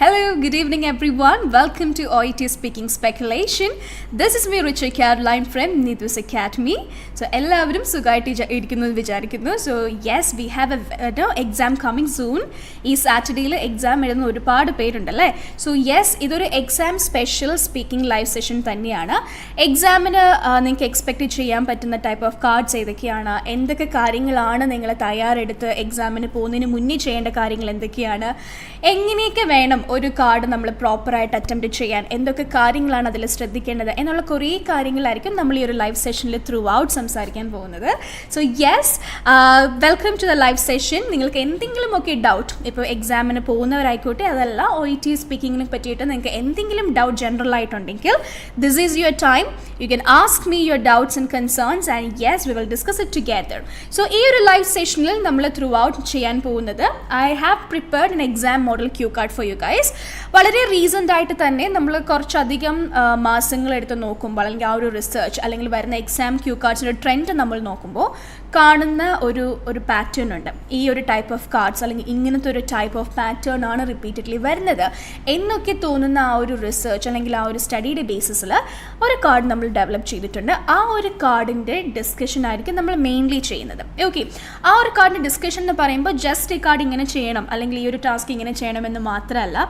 Hello, good evening everyone. Welcome to 𝐻𝐿𝐻 Speaking Speculation. This is me 𝗁𝐿𝐻 from 𝐻𝐿𝐻 Academy. So, എല്ലാവരും സുഖമായിട്ട് ഇരിക്കുന്നു വിചാരിക്കുന്നു. So, yes, we have a exam coming soon. ഈ സാറ്റർഡേയിൽ exam എഴുതുന്ന ഒരുപാട് പേരുണ്ടല്ലേ. So, yes, ഇതൊരു exam special speaking live session തന്നെയാണ്. എക്സാമിന് നിങ്ങൾക്ക് എക്സ്പെക്റ്റ് ചെയ്യാൻ പറ്റുന്ന ടൈപ്പ് ഓഫ് കാർഡ്സ് ഏതൊക്കെയാണ്, എന്തൊക്കെ കാര്യങ്ങളാണ് നിങ്ങൾ തയ്യാറെടുത്ത് എക്സാമിന് പോകുന്നതിന് മുന്നേ ചെയ്യേണ്ട കാര്യങ്ങൾ എന്തൊക്കെയാണ്, എങ്ങനെയൊക്കെ വേണം ഒരു കാർഡ് നമ്മൾ പ്രോപ്പറായിട്ട് അറ്റംപ്റ്റ് ചെയ്യാൻ, എന്തൊക്കെ കാര്യങ്ങളാണ് അതിൽ ശ്രദ്ധിക്കേണ്ടത് എന്നുള്ള കുറേ കാര്യങ്ങളായിരിക്കും നമ്മൾ ഈ ഒരു ലൈവ് സെഷനിൽ ത്രൂ ഔട്ട് സംസാരിക്കാൻ പോകുന്നത്. So yes, welcome to the live session. നിങ്ങൾക്ക് എന്തെങ്കിലുമൊക്കെ ഡൗട്ട്, ഇപ്പോൾ എക്സാമിന് പോകുന്നവരായിക്കോട്ടെ അതല്ല 𝐻𝐿𝐻 സ്പീക്കിങ്ങിനെ പറ്റിയിട്ട് നിങ്ങൾക്ക് എന്തെങ്കിലും ഡൗട്ട് ജനറൽ ആയിട്ടുണ്ടെങ്കിൽ this is your time. You can ask me your doubts and concerns and yes we will discuss it together. So ഈ ഒരു ലൈവ് സെഷനിൽ നമ്മൾ ത്രൂ ഔട്ട് ചെയ്യാൻ പോകുന്നത് I have prepared N exam model Q card for you guys. വളരെ recent ആയിട്ട് തന്നെ നമ്മൾ കുറച്ചധികം മാസങ്ങളെടുത്ത് നോക്കുമ്പോൾ അല്ലെങ്കിൽ ആ ഒരു റിസർച്ച് അല്ലെങ്കിൽ വരുന്ന എക്സാം ക്യൂ കാർഡ്സിൻ്റെ ട്രെൻഡ് നമ്മൾ നോക്കുമ്പോൾ കാണുന്ന ഒരു പാറ്റേൺ ഉണ്ട്. ഈ ഒരു ടൈപ്പ് ഓഫ് കാർഡ്സ് അല്ലെങ്കിൽ ഇങ്ങനത്തെ ഒരു ടൈപ്പ് ഓഫ് പാറ്റേൺ ആണ് റിപ്പീറ്റഡ്ലി വരുന്നത് എന്നൊക്കെ തോന്നുന്ന ആ ഒരു റിസർച്ച് അല്ലെങ്കിൽ ആ ഒരു സ്റ്റഡിയുടെ ബേസിസിൽ ഒരു കാർഡ് നമ്മൾ ഡെവലപ്പ് ചെയ്തിട്ടുണ്ട്. ആ ഒരു കാർഡിൻ്റെ ഡിസ്കഷൻ ആയിരിക്കും നമ്മൾ മെയിൻലി ചെയ്യുന്നത്. ഓക്കെ, ആ ഒരു കാർഡിൻ്റെ ഡിസ്കഷൻ എന്ന് പറയുമ്പോൾ ജസ്റ്റ് ഈ കാർഡ് ഇങ്ങനെ ചെയ്യണം അല്ലെങ്കിൽ ഈ ഒരു ടാസ്ക് ഇങ്ങനെ ചെയ്യണമെന്ന് മാത്രമല്ല,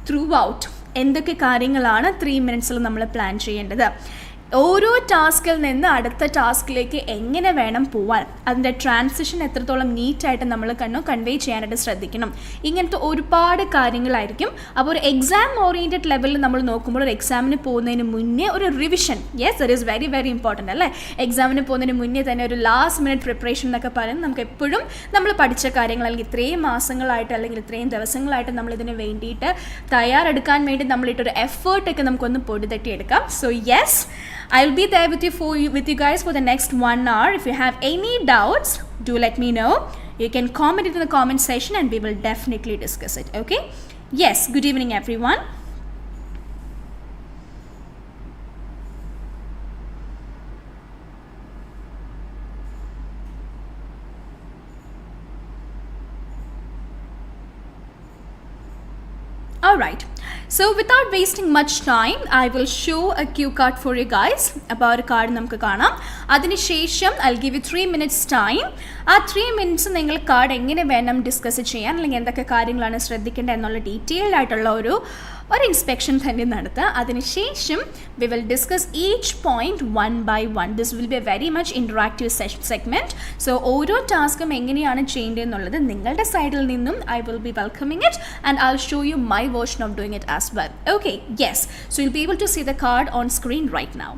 ത്രൂ ഔട്ട് എന്തൊക്കെ കാര്യങ്ങളാണ് 3 മിനിറ്റ്സിൽ നമ്മൾ പ്ലാൻ ചെയ്യേണ്ടത്, ഓരോ ടാസ്കിൽ നിന്ന് അടുത്ത ടാസ്കിലേക്ക് എങ്ങനെ വേണം പോവാൻ, അതിൻ്റെ ട്രാൻസിഷൻ എത്രത്തോളം നീറ്റായിട്ട് നമ്മൾ കൺവേ ചെയ്യാനായിട്ട് ശ്രദ്ധിക്കണം, ഇങ്ങനത്തെ ഒരുപാട് കാര്യങ്ങളായിരിക്കും. അപ്പോൾ ഒരു എക്സാം ഓറിയൻറ്റഡ് ലെവലിൽ നമ്മൾ നോക്കുമ്പോൾ ഒരു എക്സാമിന് പോകുന്നതിന് മുന്നേ ഒരു revision, yes that is very very important അല്ലേ. എക്സാമിന് പോകുന്നതിന് മുന്നേ തന്നെ ഒരു ലാസ്റ്റ് മിനിറ്റ് പ്രിപ്പറേഷൻ എന്നൊക്കെ പറയുന്നത് നമുക്ക് എപ്പോഴും നമ്മൾ പഠിച്ച കാര്യങ്ങൾ അല്ലെങ്കിൽ ഇത്രയും മാസങ്ങളായിട്ട് അല്ലെങ്കിൽ ഇത്രയും ദിവസങ്ങളായിട്ട് നമ്മളിതിന് വേണ്ടിയിട്ട് തയ്യാറെടുക്കാൻ വേണ്ടി നമ്മളിട്ടൊരു എഫേർട്ടൊക്കെ നമുക്കൊന്ന് പൊടി തട്ടിയെടുക്കാം. So yes, I'll be there with you guys for the next 1 hour. If you have any doubts, do let me know. You can comment it in the comment section and we will definitely discuss it. Okay? Yes, good evening everyone. Alright, so without wasting much time, I will show a cue card for you guys. അപ്പോൾ ഒരു card നമുക്ക് കാണാം. അതിനുശേഷം I'll give you 3 minutes time. ആ 3 minutes നിങ്ങൾ card എങ്ങനെ വേണം discuss ചെയ്യാൻ അല്ലെങ്കിൽ എന്തൊക്കെ കാര്യങ്ങളാണ് ശ്രദ്ധിക്കേണ്ടത് എന്നുള്ള ഡീറ്റെയിൽഡ് ആയിട്ടുള്ള ഒരു ഇൻസ്പെക്ഷൻ തന്നെ നടത്തുക. അതിനുശേഷം we will discuss each point 1 by 1. This will be a very much interactive segment. So ഓരോ ടാസ്കും എങ്ങനെയാണ് ചെയ്യേണ്ടതെന്നുള്ളത് നിങ്ങളുടെ സൈഡിൽ നിന്നും I will be welcoming it and I will show you my version of doing it as well. Okay, yes, so you will be able to see the card on screen right now.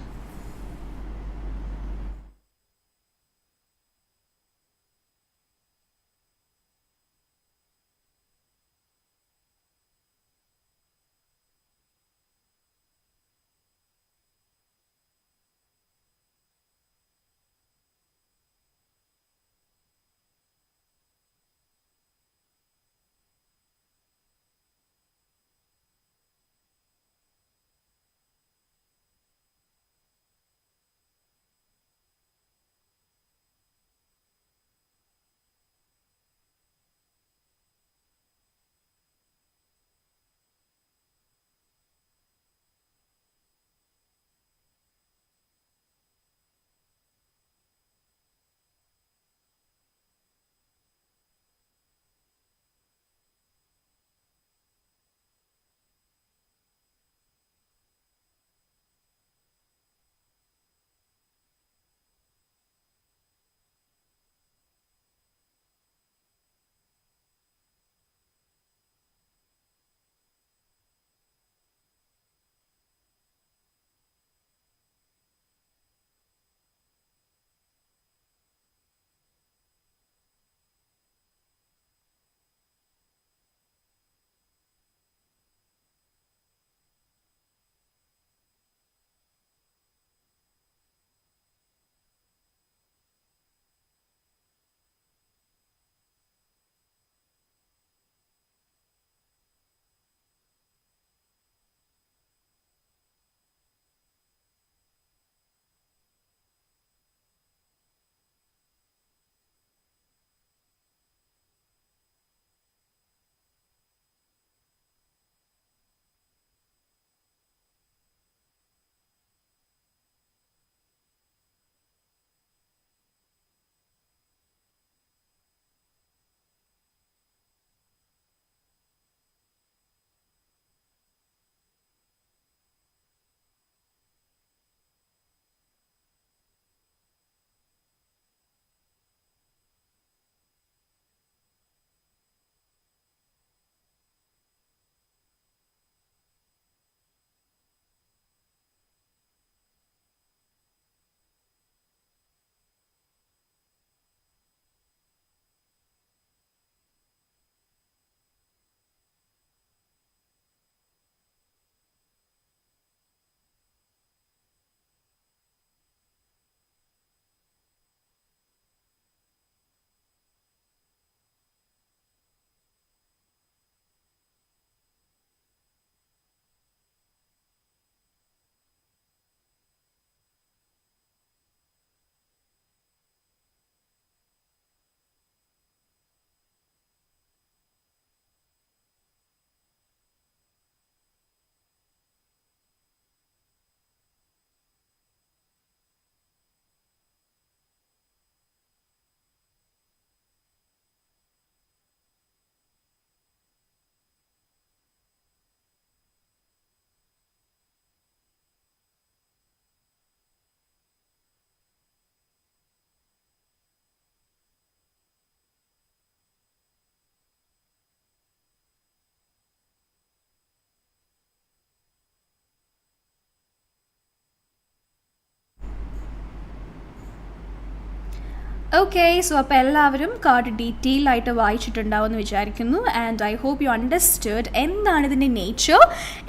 Okay, so അപ്പോൾ എല്ലാവരും card detail ആയിട്ട് വായിച്ചിട്ടുണ്ടാവുമെന്ന് വിചാരിക്കുന്നു. And I hope you understood എന്താണ് ഇതിൻ്റെ nature,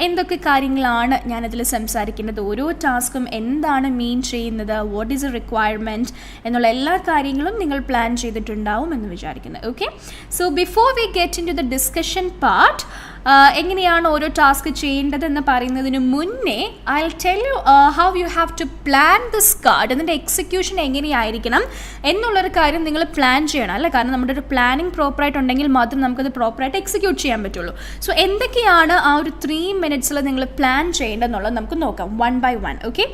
എന്തൊക്കെ കാര്യങ്ങളാണ് ഞാനതിൽ സംസാരിക്കുന്നത്, ഓരോ ടാസ്കും എന്താണ് മീൻ ചെയ്യുന്നത്, വാട്ട് ഈസ് എ റിക്വയർമെൻറ്റ് എന്നുള്ള എല്ലാ കാര്യങ്ങളും നിങ്ങൾ പ്ലാൻ ചെയ്തിട്ടുണ്ടാവും എന്ന് വിചാരിക്കുന്നു. Okay, so before we get into the discussion part, എങ്ങനെയാണ് ഓരോ ടാസ്ക് ചെയ്യേണ്ടതെന്ന് പറയുന്നതിന് മുന്നേ I will tell you how you have to plan this card. അതിൻ്റെ എക്സിക്യൂഷൻ എങ്ങനെയായിരിക്കണം എന്നുള്ളൊരു കാര്യം നിങ്ങൾ പ്ലാൻ ചെയ്യണം, അല്ലേ? കാരണം നമ്മുടെ ഒരു പ്ലാനിങ് പ്രോപ്പറായിട്ടുണ്ടെങ്കിൽ മാത്രം നമുക്കത് പ്രോപ്പറായിട്ട് എക്സിക്യൂട്ട് ചെയ്യാൻ പറ്റുള്ളൂ. സോ എന്തൊക്കെയാണ് ആ ഒരു 3 minutes നിങ്ങൾ പ്ലാൻ ചെയ്യേണ്ടതെന്നുള്ളത് നമുക്ക് നോക്കാം one by one. Okay,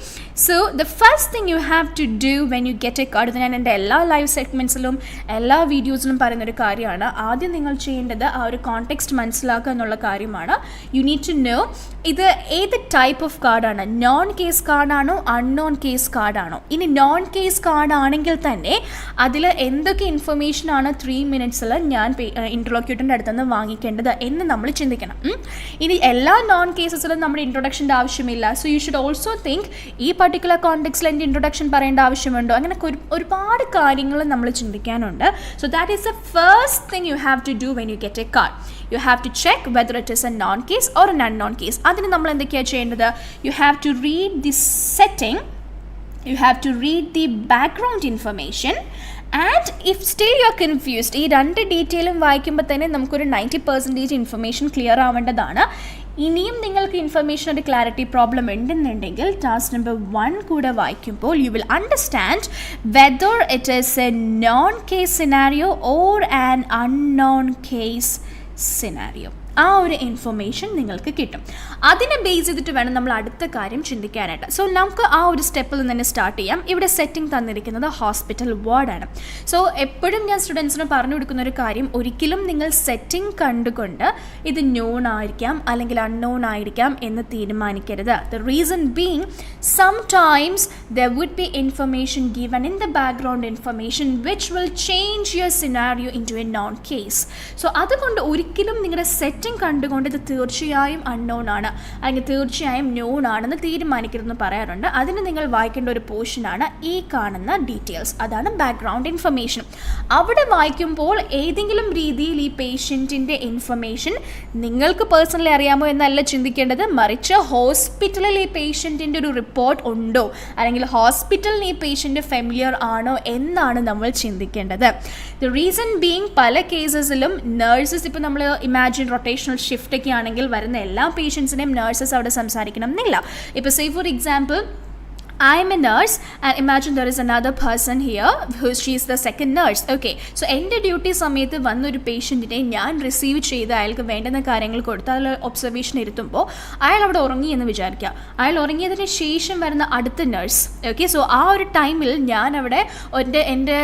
so the first thing you have to do when you get a card, ഇത് ഞാൻ എൻ്റെ എല്ലാ ലൈവ് സെഗ്മെൻറ്റ്സിലും എല്ലാ വീഡിയോസിലും പറയുന്നൊരു കാര്യമാണ്. ആദ്യം നിങ്ങൾ ചെയ്യേണ്ടത് ആ ഒരു കോണ്ടെക്സ്റ്റ് മനസ്സിലാക്കുക എന്നുള്ള കാര്യമാണ്. യു നീഡ് ടു നോ ഇത് ഏത് ടൈപ്പ് ഓഫ് കാർഡാണ്, നോൺ കേസ് കാർഡാണോ അൺനോൺ കേസ് കാർഡാണോ. ഇനി നോൺ കേസ് കാർഡ് ആണെങ്കിൽ തന്നെ അതിൽ എന്തൊക്കെ ഇൻഫർമേഷനാണ് 3 minutes ഞാൻ ഇൻ്റർലോക്യൂട്ടറിൻ്റെ അടുത്തുനിന്ന് വാങ്ങിക്കേണ്ടത് എന്ന് നമ്മൾ ചിന്തിക്കണം. ഇനി എല്ലാ നോൺ കേസസിലും നമ്മുടെ ഇൻട്രൊഡക്ഷൻ്റെ ആവശ്യമില്ല. So you should also think ഈ പർട്ടിക്കുലർ കോണ്ടെക്സ്റ്റിൽ എൻ്റെ ഇൻട്രൊഡക്ഷൻ പറയേണ്ട ആവശ്യമുണ്ടോ, അങ്ങനെ ഒരുപാട് കാര്യങ്ങൾ നമ്മൾ ചിന്തിക്കാനുണ്ട്. So that is the first thing you have to do when you get a card. You have to check whether it is a non-case or an unknown case. അതിന് നമ്മൾ എന്തൊക്കെയാണ് ചെയ്യേണ്ടത്? You have to read the setting, you have to read the background information, and if still you are confused, ഈ 2 ഡീറ്റെയിലും വായിക്കുമ്പോൾ തന്നെ നമുക്കൊരു 90% information clear ആവേണ്ടതാണ്. ഇനിയും നിങ്ങൾക്ക് ഇൻഫർമേഷൻ ഒരു ക്ലാരിറ്റി പ്രോബ്ലം ഉണ്ടെന്നുണ്ടെങ്കിൽ ടാസ്ക് നമ്പർ 1 കൂടെ വായിക്കുമ്പോൾ you will understand whether it is A known case scenario or an unknown case scenario. ആ ഒരു ഇൻഫർമേഷൻ നിങ്ങൾക്ക് കിട്ടും. അതിനെ ബേസ് ചെയ്തിട്ട് വേണം നമ്മൾ അടുത്ത കാര്യം ചിന്തിക്കാനായിട്ട്. സോ നമുക്ക് ആ ഒരു സ്റ്റെപ്പിൽ നിന്ന് തന്നെ സ്റ്റാർട്ട് ചെയ്യാം. ഇവിടെ സെറ്റിംഗ് തന്നിരിക്കുന്നത് ഹോസ്പിറ്റൽ വാർഡാണ്. സോ എപ്പോഴും ഞാൻ സ്റ്റുഡൻസിന് പറഞ്ഞു കൊടുക്കുന്ന ഒരു കാര്യം, ഒരിക്കലും നിങ്ങൾ സെറ്റിംഗ് കണ്ടുകൊണ്ട് ഇത് നോൺ ആയിരിക്കാം അല്ലെങ്കിൽ അൺനോൺ ആയിരിക്കാം എന്ന് തീരുമാനിക്കരുത്. The reason being sometimes there would be information given in the background information which will change your scenario into a known case. So അതുകൊണ്ട് ഒരിക്കലും നിങ്ങളുടെ സെറ്റിംഗ് കണ്ടുകൊണ്ട് ഇത് തീർച്ചയായും അൺനോൺ ആണ് അല്ലെങ്കിൽ തീർച്ചയായും നോൺ ആണെന്ന് തീരുമാനിക്കരുതെന്ന് പറയാറുണ്ട്. അതിന് നിങ്ങൾ വായിക്കേണ്ട ഒരു പോർഷനാണ് ഈ കാണുന്ന ഡീറ്റെയിൽസ്, അതാണ് ബാക്ക്ഗ്രൗണ്ട് ഇൻഫർമേഷൻ. അവിടെ വായിക്കുമ്പോൾ ഏതെങ്കിലും രീതിയിൽ ഈ പേഷ്യൻറ്റിൻ്റെ ഇൻഫർമേഷൻ നിങ്ങൾക്ക് പേഴ്സണലി അറിയാമോ എന്നല്ല ചിന്തിക്കേണ്ടത്, മറിച്ച് ഹോസ്പിറ്റലിൽ ഈ പേഷ്യൻറ്റിൻ്റെ ഒരു റിപ്പോർട്ട് ഉണ്ടോ അല്ലെങ്കിൽ ഹോസ്പിറ്റലിന് ഈ പേഷ്യൻ്റ് ഫെമിലിയർ ആണോ എന്നാണ് നമ്മൾ ചിന്തിക്കേണ്ടത്. ദ റീസൺ ബീങ് പല കേസസിലും നേഴ്സസ്, ഇപ്പോൾ നമ്മൾ ഇമാജിൻ റൊട്ടേഷണൽ ഷിഫ്റ്റൊക്കെ ആണെങ്കിൽ വരുന്ന എല്ലാ പേഷ്യൻസിനെയും നേഴ്സസ് അവിടെ സംസാരിക്കണം എന്നില്ല. ഇപ്പോൾ say for example I am a nurse and imagine there is another person here she is the second nurse. Okay, so എൻ്റെ ഡ്യൂട്ടി സമയത്ത് വന്നൊരു പേഷ്യൻറ്റിനെ ഞാൻ റിസീവ് ചെയ്ത് അയാൾക്ക് വേണ്ടുന്ന കാര്യങ്ങൾ കൊടുത്ത് അതിൽ ഒബ്സർവേഷൻ ഇരുത്തുമ്പോൾ അയാൾ അവിടെ ഉറങ്ങി എന്ന് വിചാരിക്കുക. അയാൾ ഉറങ്ങിയതിന് ശേഷം വരുന്ന അടുത്ത നഴ്സ്. ഓക്കെ, സോ ആ ഒരു ടൈമിൽ ഞാൻ അവിടെ എൻ്റെ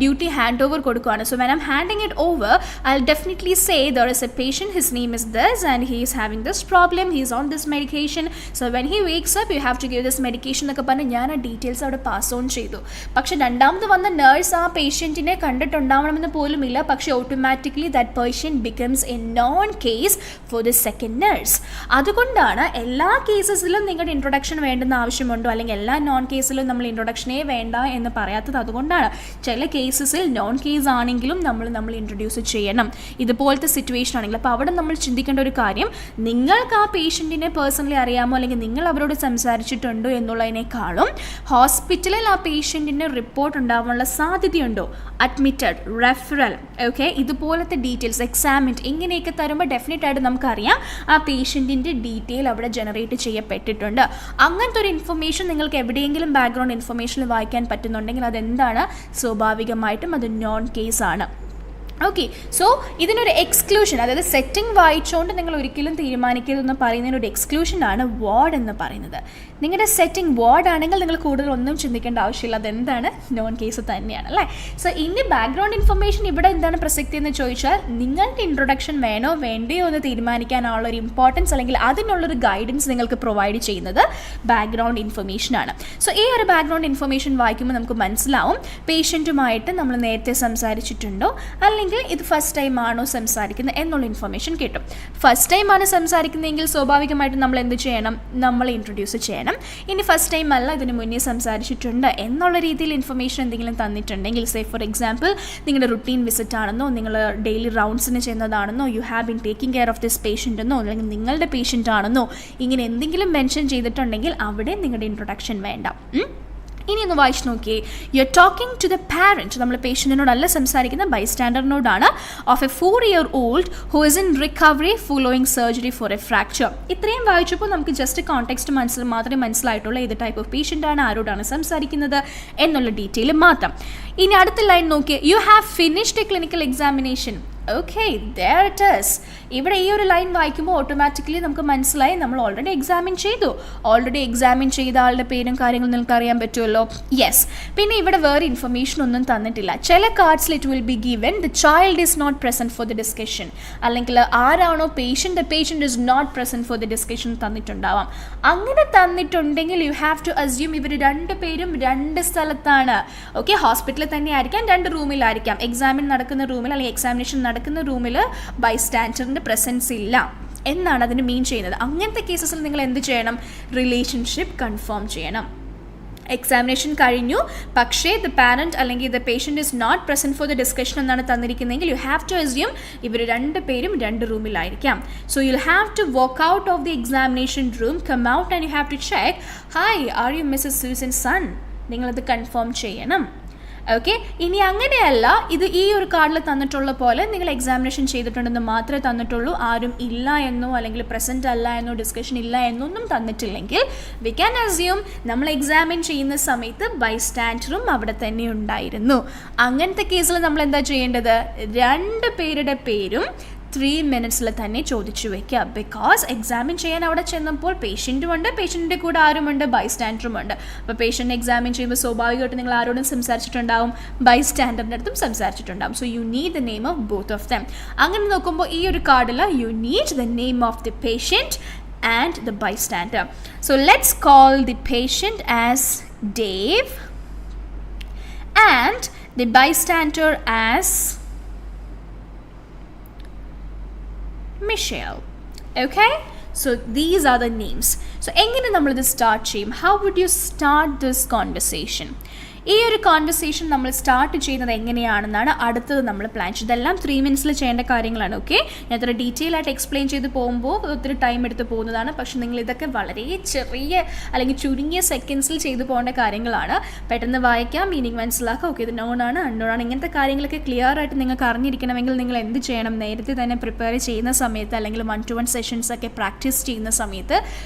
ഡ്യൂട്ടി ഹാൻഡ് ഓവർ കൊടുക്കുകയാണ്. So when I M handing it over I will definitely say there is a patient, his name is this and he is having this problem, he is on this medication, so when he wakes up you have to give this medication എന്നൊക്കെ പറഞ്ഞ് ഞാൻ ആ details അവിടെ pass on ചെയ്തു. പക്ഷെ രണ്ടാമത് വന്ന nurse ആ പേഷ്യൻറ്റിനെ കണ്ടിട്ടുണ്ടാവണമെന്ന് പോലും ഇല്ല. പക്ഷേ automatically that patient becomes A known case for the second nurse. അതുകൊണ്ടാണ് എല്ലാ കേസസിലും നിങ്ങളുടെ ഇൻട്രൊഡക്ഷൻ വേണ്ടുന്ന ആവശ്യമുണ്ടോ അല്ലെങ്കിൽ എല്ലാ നോൺ കേസിലും നമ്മൾ ഇൻട്രൊഡക്ഷനേ വേണ്ട എന്ന് പറയാത്തത് അതുകൊണ്ടാണ്. ചില കേസസിൽ നോൺ കേസ് ആണെങ്കിലും നമ്മൾ ഇൻട്രൊഡ്യൂസ് ചെയ്യണം ഇതുപോലത്തെ സിറ്റുവേഷൻ ആണെങ്കിൽ. അപ്പോൾ അവിടെ നമ്മൾ ചിന്തിക്കേണ്ട ഒരു കാര്യം, നിങ്ങൾക്ക് ആ പേഷ്യൻറ്റിനെ പേഴ്സണലി അറിയാമോ അല്ലെങ്കിൽ നിങ്ങൾ അവരോട് സംസാരിച്ചിട്ടുണ്ടോ എന്നുള്ളതിനേക്കാളും ഹോസ്പിറ്റലിൽ ആ പേഷ്യൻറ്റിന് റിപ്പോർട്ട് ഉണ്ടാവാനുള്ള സാധ്യതയുണ്ടോ, അഡ്മിറ്റഡ്, റെഫറൽ, ഓക്കെ, ഇതുപോലത്തെ ഡീറ്റെയിൽസ്, എക്സാമിൻഡ്, ഇങ്ങനെയൊക്കെ തരുമ്പോൾ ഡെഫിനറ്റ് ആയിട്ട് നമുക്കറിയാം ആ പേഷ്യൻറ്റിൻ്റെ ഡീറ്റെയിൽ അവിടെ ജനറേറ്റ് ചെയ്യപ്പെട്ടിട്ടുണ്ട്. അങ്ങനത്തെ ഒരു ഇൻഫർമേഷൻ നിങ്ങൾക്ക് എവിടെയെങ്കിലും ബാക്ക്ഗ്രൗണ്ട് ഇൻഫർമേഷനിൽ വായിക്കാൻ പറ്റുന്നുണ്ടെങ്കിൽ അതെന്താണ്, സ്വാഭാവികമായിട്ടും അത് നോൺ കേസാണ്. ഓക്കെ, സോ ഇതിനൊരു എക്സ്ക്ലൂഷൻ, അതായത് സെറ്റിംഗ് വായിച്ചുകൊണ്ട് നിങ്ങൾ ഒരിക്കലും തീരുമാനിക്കരുതെന്ന് പറയുന്നതിനൊരു എക്സ്ക്ലൂഷനാണ് വാർഡ് എന്ന് പറയുന്നത്. നിങ്ങളുടെ സെറ്റിംഗ് വാർഡ് ആണെങ്കിൽ നിങ്ങൾ കൂടുതലൊന്നും ചിന്തിക്കേണ്ട ആവശ്യമില്ല, അതെന്താണ്, നോൺ കേസ് തന്നെയാണ്, അല്ലേ? സോ ഇനി ബാക്ക്ഗ്രൗണ്ട് ഇൻഫർമേഷൻ ഇവിടെ എന്താണ് പ്രസക്തി എന്ന് ചോദിച്ചാൽ നിങ്ങളുടെ ഇൻട്രൊഡക്ഷൻ വേണോ വേണ്ടയോ എന്ന് തീരുമാനിക്കാനുള്ള ഒരു ഇമ്പോർട്ടൻസ് അല്ലെങ്കിൽ അതിനുള്ളൊരു ഗൈഡൻസ് നിങ്ങൾക്ക് പ്രൊവൈഡ് ചെയ്യുന്നത് ബാക്ക്ഗ്രൗണ്ട് ഇൻഫർമേഷനാണ്. സോ ഈ ഒരു ബാക്ക്ഗ്രൗണ്ട് ഇൻഫർമേഷൻ വായിക്കുമ്പോൾ നമുക്ക് മനസ്സിലാവും പേഷ്യൻറ്റുമായിട്ട് നമ്മൾ നേരത്തെ സംസാരിച്ചിട്ടുണ്ടോ അല്ലെങ്കിൽ ഇത് ഫസ്റ്റ് ടൈം ആണോ സംസാരിക്കുന്നത് എന്നുള്ള ഇൻഫർമേഷൻ കിട്ടും. ഫസ്റ്റ് ടൈം ആണ് സംസാരിക്കുന്നതെങ്കിൽ സ്വാഭാവികമായിട്ടും നമ്മൾ എന്ത് ചെയ്യണം, നമ്മൾ ഇൻട്രൊഡ്യൂസ് ചെയ്യണം. വേണം. ഇനി ഫസ്റ്റ് ടൈം അല്ല, ഇതിന് മുന്നേ സംസാരിച്ചിട്ടുണ്ട് എന്നുള്ള രീതിയിൽ ഇൻഫർമേഷൻ എന്തെങ്കിലും തന്നിട്ടുണ്ടെങ്കിൽ, സേ ഫോർ എക്സാമ്പിൾ നിങ്ങളുടെ റുട്ടീൻ വിസിറ്റ് ആണെന്നോ, നിങ്ങൾ ഡെയിലി റൗണ്ട്സിന് ചെയ്യുന്നതാണെന്നോ, you have been taking care of this patient എന്നോ, അല്ലെങ്കിൽ നിങ്ങളുടെ പേഷ്യൻ്റ് ആണെന്നോ, ഇങ്ങനെ എന്തെങ്കിലും മെൻഷൻ ചെയ്തിട്ടുണ്ടെങ്കിൽ അവിടെ നിങ്ങളുടെ ഇൻട്രൊഡക്ഷൻ വേണ്ട. ഇനി ഒന്ന് വായിച്ച് നോക്കിയേ. You are talking to the parent, നമ്മൾ പേഷ്യൻറ്റിനോടല്ല സംസാരിക്കുന്ന, ബൈസ്റ്റാൻഡറിനോടാണ്, of a 4-year-old who is in recovery following surgery for a fracture. ഇത്രയും വായിച്ചപ്പോൾ നമുക്ക് ജസ്റ്റ് കോണ്ടെക്സ്റ്റ് മാത്രമേ മനസ്സിലായിട്ടുള്ളൂ ഏത് ടൈപ്പ് ഓഫ് പേഷ്യൻ്റ് ആണ്, ആരോടാണ് സംസാരിക്കുന്നത് എന്നുള്ള ഡീറ്റെയിൽ മാത്രം. ഇനി അടുത്ത ലൈൻ നോക്കിയേ. You have finished A clinical examination. Okay, there it is. ഇവിടെ ഈ ഒരു ലൈൻ വായിക്കുമ്പോൾ ഓട്ടോമാറ്റിക്കലി നമുക്ക് മനസ്സിലായി നമ്മൾ ഓൾറെഡി എക്സാമിൻ ചെയ്തു. ഓൾറെഡി എക്സാമിൻ ചെയ്ത ആളുടെ പേരും കാര്യങ്ങളും നിങ്ങൾക്ക് അറിയാൻ പറ്റുമല്ലോ. യെസ്. പിന്നെ ഇവിടെ വേറെ ഇൻഫർമേഷൻ ഒന്നും തന്നിട്ടില്ല. ചില കാർഡ്സിൽ it will be given the child is not present for the discussion, അല്ലെങ്കിൽ ആരാണോ patient, the patient is not present for the discussion തന്നിട്ടുണ്ടാവാം. അങ്ങനെ തന്നിട്ടുണ്ടെങ്കിൽ യു ഹാവ് ടു അസ്യൂം ഇവർ രണ്ട് പേരും രണ്ട് സ്ഥലത്താണ്. ഓക്കെ, ഹോസ്പിറ്റലിൽ തന്നെ ആയിരിക്കാം, രണ്ട് റൂമിലായിരിക്കാം. എക്സാമിൻ നടക്കുന്ന റൂമിൽ അല്ലെങ്കിൽ എക്സാമിനേഷൻ നടക്കുന്ന റൂമിൽ ബൈസ്റ്റാൻഡറിൻ്റെ പ്രസൻസ് ഇല്ല എന്നാണ് അതിന് മീൻ ചെയ്യുന്നത്. അങ്ങനത്തെ കേസസിൽ നിങ്ങൾ എന്ത് ചെയ്യണം? റിലേഷൻഷിപ്പ് കൺഫേം ചെയ്യണം. എക്സാമിനേഷൻ കഴിഞ്ഞു, പക്ഷേ ദ പാരൻറ്റ് അല്ലെങ്കിൽ the patient is not present for the discussion എന്നാണ് തന്നിരിക്കുന്നതെങ്കിൽ യു ഹാവ് ടു അസ്യൂം ഇവർ രണ്ട് പേരും രണ്ട് റൂമിലായിരിക്കാം. So you have to walk out of the examination room, come out and you have to check, hi are you Mrs Susan son? നിങ്ങളത് confirm ചെയ്യണം. Okay, ഇനി അങ്ങനെയല്ല, ഇത് ഈ ഒരു കാർഡിൽ തന്നിട്ടുള്ള പോലെ നിങ്ങൾ എക്സാമിനേഷൻ ചെയ്തിട്ടുണ്ടെന്ന് മാത്രമേ തന്നിട്ടുള്ളൂ, ആരും ഇല്ല എന്നോ അല്ലെങ്കിൽ പ്രസൻറ്റ് അല്ല എന്നോ ഡിസ്കഷൻ ഇല്ല എന്നൊന്നും തന്നിട്ടില്ലെങ്കിൽ വി ക്യാൻ അസ്യൂം നമ്മൾ എക്സാമിൻ ചെയ്യുന്ന സമയത്ത് ബൈസ്റ്റാൻഡറും അവിടെ തന്നെ ഉണ്ടായിരുന്നു. അങ്ങനത്തെ കേസിൽ നമ്മൾ എന്താ ചെയ്യേണ്ടത്? രണ്ട് പേരുടെ പേരും 3 minutes തന്നെ ചോദിച്ചു വയ്ക്കുക. ബിക്കോസ് എക്സാമിൻ ചെയ്യാൻ അവിടെ ചെന്നപ്പോൾ പേഷ്യൻറ്റും ഉണ്ട്, പേഷ്യൻറ്റിൻ്റെ കൂടെ ആരുമുണ്ട്? ബൈസ്റ്റാൻഡറും ഉണ്ട്. അപ്പോൾ പേഷ്യൻ്റ് എക്സാമിൻ ചെയ്യുമ്പോൾ സ്വാഭാവികമായിട്ട് നിങ്ങൾ ആരോടും സംസാരിച്ചിട്ടുണ്ടാവും? ബൈസ്റ്റാൻഡറിൻ്റെ അടുത്തും സംസാരിച്ചിട്ടുണ്ടാവും. So you need the name of both of them. അങ്ങനെ നോക്കുമ്പോൾ ഈ ഒരു കാർഡിൽ you need the name of the patient and the bystander. So let's call the patient as Dave and the bystander as Michelle. Okay, so these are the names. So എങ്ങനെ നമ്മളിത് start ചെയ്യും? How would you start this conversation? ഈ ഒരു conversation നമ്മൾ start ചെയ്യുന്നത് എങ്ങനെയാണെന്നാണ് അടുത്തത് നമ്മൾ plan ചെയ്തത്. ഇതെല്ലാം 3 minutes ചെയ്യേണ്ട കാര്യങ്ങളാണ്. ഓക്കെ, ഞാൻ അത്ര ഡീറ്റെയിൽ ആയിട്ട് എക്സ്പ്ലെയിൻ ചെയ്ത് പോകുമ്പോൾ ഒത്തിരി ടൈം എടുത്ത് പോകുന്നതാണ്. പക്ഷേ നിങ്ങൾ ഇതൊക്കെ വളരെ ചെറിയ അല്ലെങ്കിൽ ചുരുങ്ങിയ സെക്കൻഡ്സിൽ ചെയ്തു പോകേണ്ട കാര്യങ്ങളാണ്. പെട്ടെന്ന് വായിക്കാം, മീനിങ് മനസ്സിലാക്കാം. ഓക്കെ, ഇത് നോൺ ആണ്, അൺനോൺ ആണ്, ഇങ്ങനത്തെ കാര്യങ്ങളൊക്കെ ക്ലിയർ ആയിട്ട് നിങ്ങൾക്ക് അറിഞ്ഞിരിക്കണമെങ്കിൽ നിങ്ങൾ എന്ത് ചെയ്യണം? നേരത്തെ തന്നെ പ്രിപ്പയർ ചെയ്യുന്ന സമയത്ത് അല്ലെങ്കിൽ 1-to-1 സെഷൻസ് ഒക്കെ പ്രാക്ടീസ് ചെയ്യുന്ന സമയത്ത്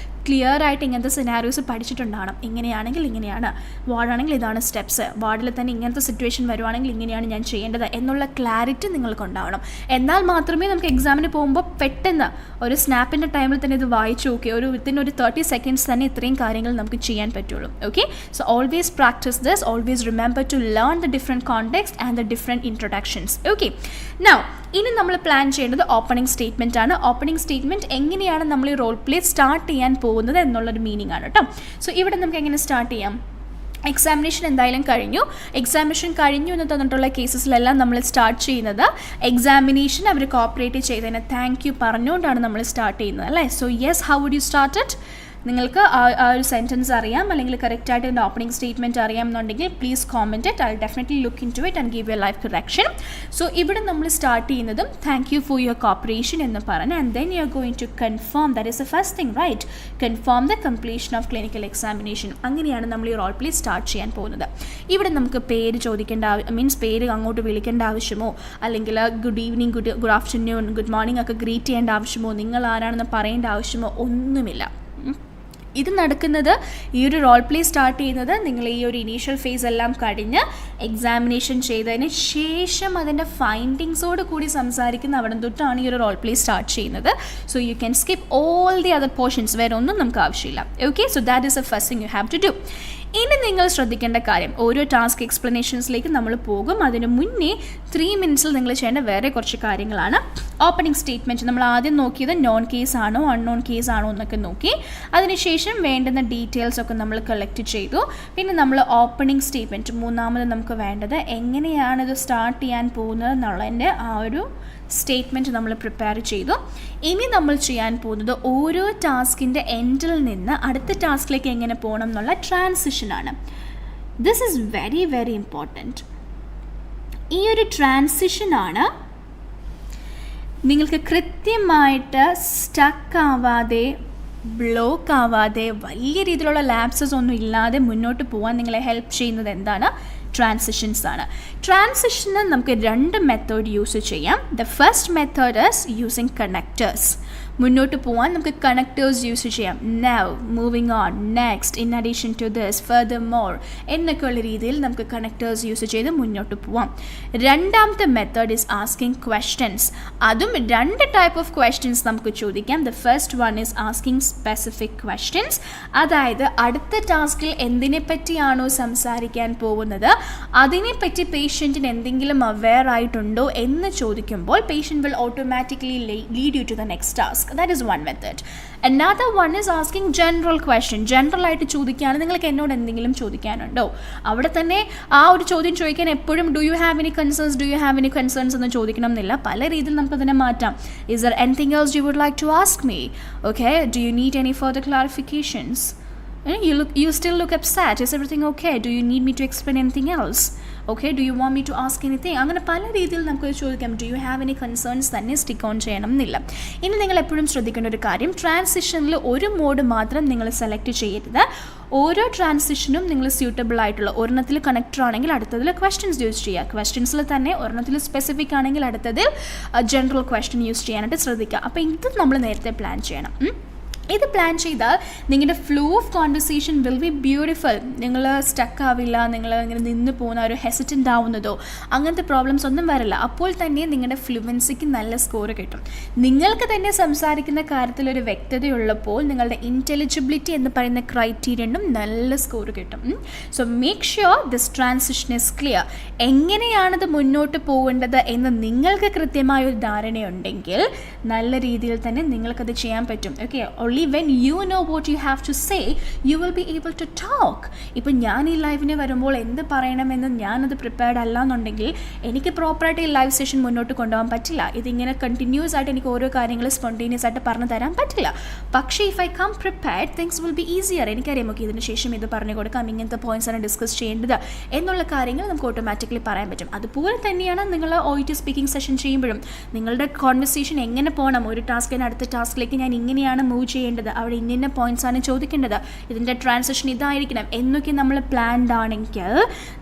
ക്ലിയർ ആയിട്ട് ഇങ്ങനത്തെ സിനാരിയോസ് പഠിച്ചിട്ടുണ്ടാകണം. ഇങ്ങനെയാണെങ്കിൽ ഇങ്ങനെയാണ്, വാർഡാണെങ്കിൽ ഇതാണ് സ്റ്റെപ്സ്, വാർഡിൽ തന്നെ ഇങ്ങനത്തെ സിറ്റുവേഷൻ വരുവാണെങ്കിൽ ഇങ്ങനെയാണ് ഞാൻ ചെയ്യേണ്ടത് എന്നുള്ള ക്ലാരിറ്റി നിങ്ങൾക്കുണ്ടാവണം. എന്നാൽ മാത്രമേ നമുക്ക് എക്സാമിന് പോകുമ്പോൾ പെട്ടെന്ന് ഒരു സ്നാപ്പിൻ്റെ ടൈമിൽ തന്നെ ഇത് വായിച്ചു നോക്കി വിത്തിൻ ഒരു 30 seconds തന്നെ ഇത്രയും കാര്യങ്ങൾ നമുക്ക് ചെയ്യാൻ പറ്റുള്ളൂ. Okay, so always practise this, always remember to learn the different context and the different introductions. Okay, now ഇനി നമ്മൾ പ്ലാൻ ചെയ്യേണ്ടത് ഓപ്പണിംഗ് സ്റ്റേറ്റ്മെൻറ്റ് ആണ്. ഓപ്പണിംഗ് സ്റ്റേറ്റ്മെൻറ്റ് എങ്ങനെയാണ് നമ്മൾ ഈ റോൾ പ്ലേ സ്റ്റാർട്ട് ചെയ്യാൻ പോകുന്നത് എന്നുള്ളൊരു മീനിങ് ആണ് കേട്ടോ. സോ ഇവിടെ നമുക്ക് എങ്ങനെ സ്റ്റാർട്ട് ചെയ്യാം? എക്സാമിനേഷൻ എന്തായാലും കഴിഞ്ഞു. എക്സാമിനേഷൻ കഴിഞ്ഞു എന്ന് തന്നിട്ടുള്ള കേസസിലെല്ലാം നമ്മൾ സ്റ്റാർട്ട് ചെയ്യുന്നത് എക്സാമിനേഷൻ അവർ കോപ്പറേറ്റ് ചെയ്തതിന് താങ്ക് യു പറഞ്ഞുകൊണ്ടാണ് നമ്മൾ സ്റ്റാർട്ട് ചെയ്യുന്നത് അല്ലേ. So yes, how would you start it? നിങ്ങൾക്ക് ആ ഒരു സെൻറ്റൻസ് അറിയാം അല്ലെങ്കിൽ കറക്റ്റായിട്ട് എൻ്റെ ഓപ്പണിംഗ് സ്റ്റേറ്റ്മെൻറ്റ് അറിയാം എന്നുണ്ടെങ്കിൽ please comment it. I definitely look into it and give you life correction. So ഇവിടെ നമ്മൾ സ്റ്റാർട്ട് ചെയ്യുന്നതും thank you for your cooperation എന്ന് പറഞ്ഞ് and then you are going to confirm, that is the first thing right, confirm the completion of clinical examination. അങ്ങനെയാണ് നമ്മൾ ഈ role play start ചെയ്യാൻ പോകുന്നത്. ഇവിടെ നമുക്ക് പേര് ചോദിക്കേണ്ട മീൻസ് പേര് അങ്ങോട്ട് വിളിക്കേണ്ട ആവശ്യമോ അല്ലെങ്കിൽ good evening, good afternoon, good morning ഒക്കെ ഗ്രീറ്റ് ചെയ്യേണ്ട ആവശ്യമോ നിങ്ങൾ ആരാണെന്ന് പറയേണ്ട ആവശ്യമോ ഒന്നുമില്ല. ഇത് നടക്കുന്നത് ഈ ഒരു റോൾ പ്ലേ സ്റ്റാർട്ട് ചെയ്യുന്നത് നിങ്ങൾ ഈ ഒരു ഇനീഷ്യൽ ഫേസ് എല്ലാം കഴിഞ്ഞ് എക്സാമിനേഷൻ ചെയ്തതിന് ശേഷം അതിൻ്റെ ഫൈൻഡിങ്സോട് കൂടി സംസാരിക്കുന്ന അവിടെ തൊട്ടാണ് ഈ ഒരു റോൾ പ്ലേ സ്റ്റാർട്ട് ചെയ്യുന്നത്. So you can skip all the other portions, വേറെ ഒന്നും നമുക്ക് ആവശ്യമില്ല. Okay, so that is a first thing you have to do. ഇനി നിങ്ങൾ ശ്രദ്ധിക്കേണ്ട കാര്യം, ഓരോ ടാസ്ക് എക്സ്പ്ലനേഷൻസിലേക്ക് നമ്മൾ പോകും. അതിന് മുന്നേ 3 minutes നിങ്ങൾ ചെയ്യേണ്ട വേറെ കുറച്ച് കാര്യങ്ങളാണ്. ഓപ്പണിംഗ് സ്റ്റേറ്റ്മെൻറ്റ് നമ്മൾ ആദ്യം നോക്കിയത് നോൺ കേസ് ആണോ അൺനോൺ കേസ് ആണോ എന്നൊക്കെ നോക്കി. അതിനുശേഷം വേണ്ടുന്ന ഡീറ്റെയിൽസ് ഒക്കെ നമ്മൾ കളക്ട് ചെയ്തു. പിന്നെ നമ്മൾ ഓപ്പണിംഗ് സ്റ്റേറ്റ്മെൻറ്റ് മൂന്നാമത് നമുക്ക് വേണ്ടത് എങ്ങനെയാണിത് സ്റ്റാർട്ട് ചെയ്യാൻ പോകുന്നത് എന്നുള്ളതിൻ്റെ ആ ഒരു സ്റ്റേറ്റ്മെൻറ്റ് നമ്മൾ പ്രിപ്പയർ ചെയ്തു. ഇനി നമ്മൾ ചെയ്യാൻ പോകുന്നത് ഓരോ ടാസ്കിൻ്റെ എൻഡിൽ നിന്ന് അടുത്ത ടാസ്കിലേക്ക് എങ്ങനെ പോകണം എന്നുള്ള ട്രാൻസിഷനാണ്. This is very very important. ഈ ഒരു ട്രാൻസിഷനാണ് നിങ്ങൾക്ക് കൃത്യമായിട്ട് സ്റ്റക്ക് ആവാതെ ബ്ലോക്ക് ആവാതെ വലിയ രീതിയിലുള്ള ലാപ്സസ് ഒന്നും ഇല്ലാതെ മുന്നോട്ട് പോകാൻ നിങ്ങളെ ഹെൽപ്പ് ചെയ്യുന്നത് എന്താണ്? ട്രാൻസിഷൻസ് ആണ്. ട്രാൻസിഷന് നമുക്ക് 2 മെത്തേഡ് യൂസ് ചെയ്യാം. The first method is using connectors. മുന്നോട്ട് പോകാൻ നമുക്ക് കണക്റ്റേഴ്സ് യൂസ് ചെയ്യാം. Now, moving on, next, in addition to this, furthermore എന്നൊക്കെയുള്ള രീതിയിൽ നമുക്ക് കണക്റ്റേഴ്സ് യൂസ് ചെയ്ത് മുന്നോട്ട് പോവാം. രണ്ടാമത്തെ മെത്തേഡ് ഈസ് ആസ്കിങ് ക്വസ്റ്റ്യൻസ്. അതും 2 ടൈപ്പ് ഓഫ് ക്വസ്റ്റ്യൻസ് നമുക്ക് ചോദിക്കാം. The first one is asking specific questions. അതായത് അടുത്ത ടാസ്കിൽ എന്തിനെ പറ്റിയാണോ സംസാരിക്കാൻ പോകുന്നത് അതിനെപ്പറ്റി പേഷ്യൻറ്റിന് എന്തെങ്കിലും അവെയർ ആയിട്ടുണ്ടോ എന്ന് ചോദിക്കുമ്പോൾ patient will automatically lead you to the next task. That is one method. Another one is asking general question. General ആയിട്ട് ചോദിക്കുകയാണ്, നിങ്ങൾക്ക് എന്നോട് എന്തെങ്കിലും ചോദിക്കാനുണ്ടോ? അവിടെ തന്നെ ആ ഒരു ചോദ്യം ചോദിക്കാൻ എപ്പോഴും do you have any concerns, do you have any concerns എന്ന് ചോദിക്കണം എന്നില്ല. പല രീതിയിൽ നമുക്കതിനെ മാറ്റാം. Is there anything else you would like to ask me? Okay, do you need any further clarifications? You still look upset. Is everything okay? Do you need me to explain anything else? Okay, do you want me to ask anything? അങ്ങനെ പല രീതിയിൽ നമുക്ക് ചോദിക്കാം. Do you have any concerns തന്നെ stick on ചെയ്യണം എന്നില്ല. ഇനി നിങ്ങൾ എപ്പോഴും ശ്രദ്ധിക്കേണ്ട ഒരു കാര്യം, ട്രാൻസിഷനിൽ ഒരു മോഡ് മാത്രം നിങ്ങൾ സെലക്ട് ചെയ്യരുത്. ഓരോ ട്രാൻസിഷനും നിങ്ങൾ സ്യൂട്ടബിൾ ആയിട്ടുള്ള ഒരെണ്ണത്തിൽ കണക്ടർ ആണെങ്കിൽ അടുത്തതിൽ ക്വസ്റ്റ്യൻസ് യൂസ് ചെയ്യുക. ക്വസ്റ്റ്യൻസിൽ തന്നെ ഒരെണ്ണത്തിൽ സ്പെസിഫിക് ആണെങ്കിൽ അടുത്തതിൽ ജനറൽ ക്വസ്റ്റ്യൻ യൂസ് ചെയ്യാനായിട്ട് ശ്രദ്ധിക്കുക. അപ്പോൾ ഇത് നമ്മൾ നേരത്തെ പ്ലാൻ ചെയ്യണം. ഇത് പ്ലാൻ ചെയ്താൽ നിങ്ങളുടെ flow of conversation will be beautiful. നിങ്ങൾ സ്റ്റക്ക് ആവില്ല, നിങ്ങൾ ഇങ്ങനെ നിന്ന് പോകുന്ന ഒരു ഹെസിറ്റൻ്റ് ആവുന്നതോ അങ്ങനത്തെ പ്രോബ്ലംസ് ഒന്നും വരില്ല. അപ്പോൾ തന്നെ നിങ്ങളുടെ ഫ്ലുവൻസിക്ക് നല്ല സ്കോർ കിട്ടും. നിങ്ങൾക്ക് തന്നെ സംസാരിക്കുന്ന കാര്യത്തിലൊരു വ്യക്തതയുള്ളപ്പോൾ നിങ്ങളുടെ ഇൻ്റലിജിബിലിറ്റി എന്ന് പറയുന്ന ക്രൈറ്റീരിയനും നല്ല സ്കോർ കിട്ടും. So make sure this transition is clear. എങ്ങനെയാണത് മുന്നോട്ട് പോകേണ്ടത് എന്ന് നിങ്ങൾക്ക് കൃത്യമായൊരു ധാരണയുണ്ടെങ്കിൽ നല്ല രീതിയിൽ തന്നെ നിങ്ങൾക്കത് ചെയ്യാൻ പറ്റും. Okay, only when you know what you have to say you will be able to talk. ഇപ്പോൾ ഞാൻ ഈ ലൈവിന് വരുമ്പോൾ എന്ത് പറയണമെന്ന് ഞാനത് പ്രിപ്പയർഡ് അല്ല എന്നുണ്ടെങ്കിൽ എനിക്ക് പ്രോപ്പറായിട്ട് ഈ ലൈവ് സെഷൻ മുന്നോട്ട് കൊണ്ടുപോകാൻ പറ്റില്ല. ഇതിങ്ങനെ കണ്ടിന്യൂസ് ആയിട്ട് എനിക്ക് ഓരോ കാര്യങ്ങൾ സ്പോണ്ടേനിയസ് ആയിട്ട് പറഞ്ഞു തരാൻ പറ്റില്ല. പക്ഷേ if I come prepared things will be easier. എനിക്കറിയാം ഓക്കെ ഇതിന് ശേഷം ഇത് പറഞ്ഞു കൊടുക്കാം, ഇങ്ങനത്തെ പോയിന്റ്സ് ആണ് ഡിസ്കസ് ചെയ്യേണ്ടത് എന്നുള്ള കാര്യങ്ങൾ നമുക്ക് ഓട്ടോമാറ്റിക്കലി പറയാൻ പറ്റും. അതുപോലെ തന്നെയാണ് നിങ്ങൾ OET സ്പീക്കിംഗ് സെഷൻ ചെയ്യുമ്പോഴും നിങ്ങളുടെ കോൺവെർസേഷൻ എങ്ങനെ പോകണം, ഒരു ടാസ്കിന് അടുത്ത ടാസ്കിലേക്ക് ഞാൻ ഇങ്ങനെയാണ് മൂവ് ചെയ്യേണ്ടത്, അവിടെ ഇന്ന പോയിന്റ്സ് ആണ് ചോദിക്കേണ്ടത്, ഇതിൻ്റെ ട്രാൻസിഷൻ ഇതായിരിക്കണം എന്നൊക്കെ നമ്മൾ പ്ലാൻഡ് ആണെങ്കിൽ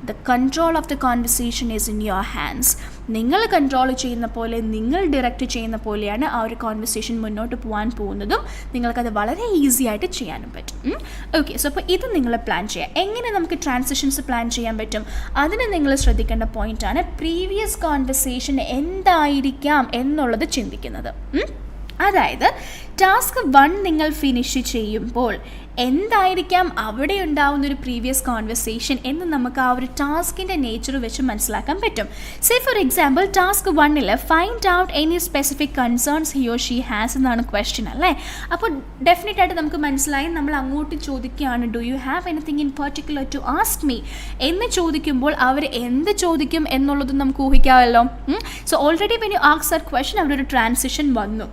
the control of the conversation is in your hands. നിങ്ങൾ കൺട്രോൾ ചെയ്യുന്ന പോലെ, നിങ്ങൾ ഡയറക്റ്റ് ചെയ്യുന്ന പോലെയാണ് ആ ഒരു കോൺവെർസേഷൻ മുന്നോട്ട് പോകാൻ പോകുന്നതും നിങ്ങൾക്കത് വളരെ ഈസി ആയിട്ട് ചെയ്യാനും പറ്റും. ഓക്കെ, സോ അപ്പോൾ ഇത് നിങ്ങൾ പ്ലാൻ ചെയ്യുക. എങ്ങനെ നമുക്ക് ട്രാൻസിഷൻസ് പ്ലാൻ ചെയ്യാൻ പറ്റും? അതിന് നിങ്ങൾ ശ്രദ്ധിക്കേണ്ട പോയിൻ്റാണ് പ്രീവിയസ് കോൺവെർസേഷൻ എന്തായിരിക്കാം എന്നുള്ളത് ചിന്തിക്കുന്നത്. അതായത് ടാസ്ക് 1 നിങ്ങൾ ഫിനിഷ് ചെയ്യുമ്പോൾ എന്തായിരിക്കാം അവിടെ ഉണ്ടാവുന്നൊരു പ്രീവിയസ് കോൺവെർസേഷൻ എന്ന് നമുക്ക് ആ ഒരു ടാസ്കിൻ്റെ നേച്ചർ വെച്ച് മനസ്സിലാക്കാൻ പറ്റും. Say for example task 1 find out any specific concerns he or she has എന്നാണ് ക്വസ്റ്റ്യൻ അല്ലേ. അപ്പോൾ ഡെഫിനറ്റ് ആയിട്ട് നമുക്ക് മനസ്സിലായി നമ്മൾ അങ്ങോട്ട് ചോദിക്കുകയാണ് do you have anything in particular to ask me എന്ന് ചോദിക്കുമ്പോൾ അവർ എന്ത് ചോദിക്കും എന്നുള്ളത് നമുക്ക് ഊഹിക്കാമല്ലോ. So already when you ask that question അവിടെ ഒരു ട്രാൻസിഷൻ വന്നു.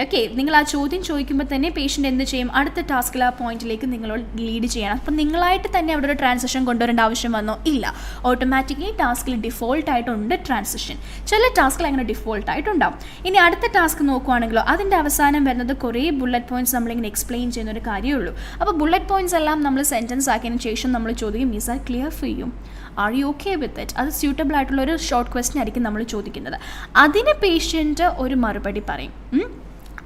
ഓക്കെ, നിങ്ങൾ ആ ചോദ്യം ചോദിക്കുമ്പോൾ തന്നെ പേഷ്യൻ്റ് എന്ത് ചെയ്യും, അടുത്ത ടാസ്കിൽ ആ പോയിന്റിലേക്ക് നിങ്ങളോട് ലീഡ് ചെയ്യണം. അപ്പം നിങ്ങളായിട്ട് തന്നെ അവിടെ ഒരു ട്രാൻസിഷൻ കൊണ്ടുവരേണ്ട ആവശ്യം വന്നോ? ഇല്ല, ഓട്ടോമാറ്റിക്കലി ടാസ്കിൽ ഡിഫോൾട്ടായിട്ടുണ്ട് ട്രാൻസിഷൻ. ചില ടാസ്കിൽ അങ്ങനെ ഡിഫോൾട്ടായിട്ടുണ്ടാവും. ഇനി അടുത്ത ടാസ്ക് നോക്കുവാണെങ്കിലോ അതിൻ്റെ അവസാനം വരുന്നത് കുറേ ബുള്ളറ്റ് പോയിന്റ്സ് നമ്മളിങ്ങനെ എക്സ്പ്ലെയിൻ ചെയ്യുന്നൊരു കാര്യമുള്ളൂ. അപ്പോൾ ബുള്ളറ്റ് പോയിന്റ്സ് എല്ലാം നമ്മൾ സെൻറ്റൻസ് ആക്കിയതിന് ശേഷം നമ്മൾ ചോദിക്കും is are clear for you, are you okay with it? അത് സ്യൂട്ടബിൾ ആയിട്ടുള്ളൊരു ഷോർട്ട് ക്വസ്റ്റ്യൻ ആയിരിക്കും നമ്മൾ ചോദിക്കുന്നത്. അതിന് പേഷ്യൻറ്റ് ഒരു മറുപടി പറയും.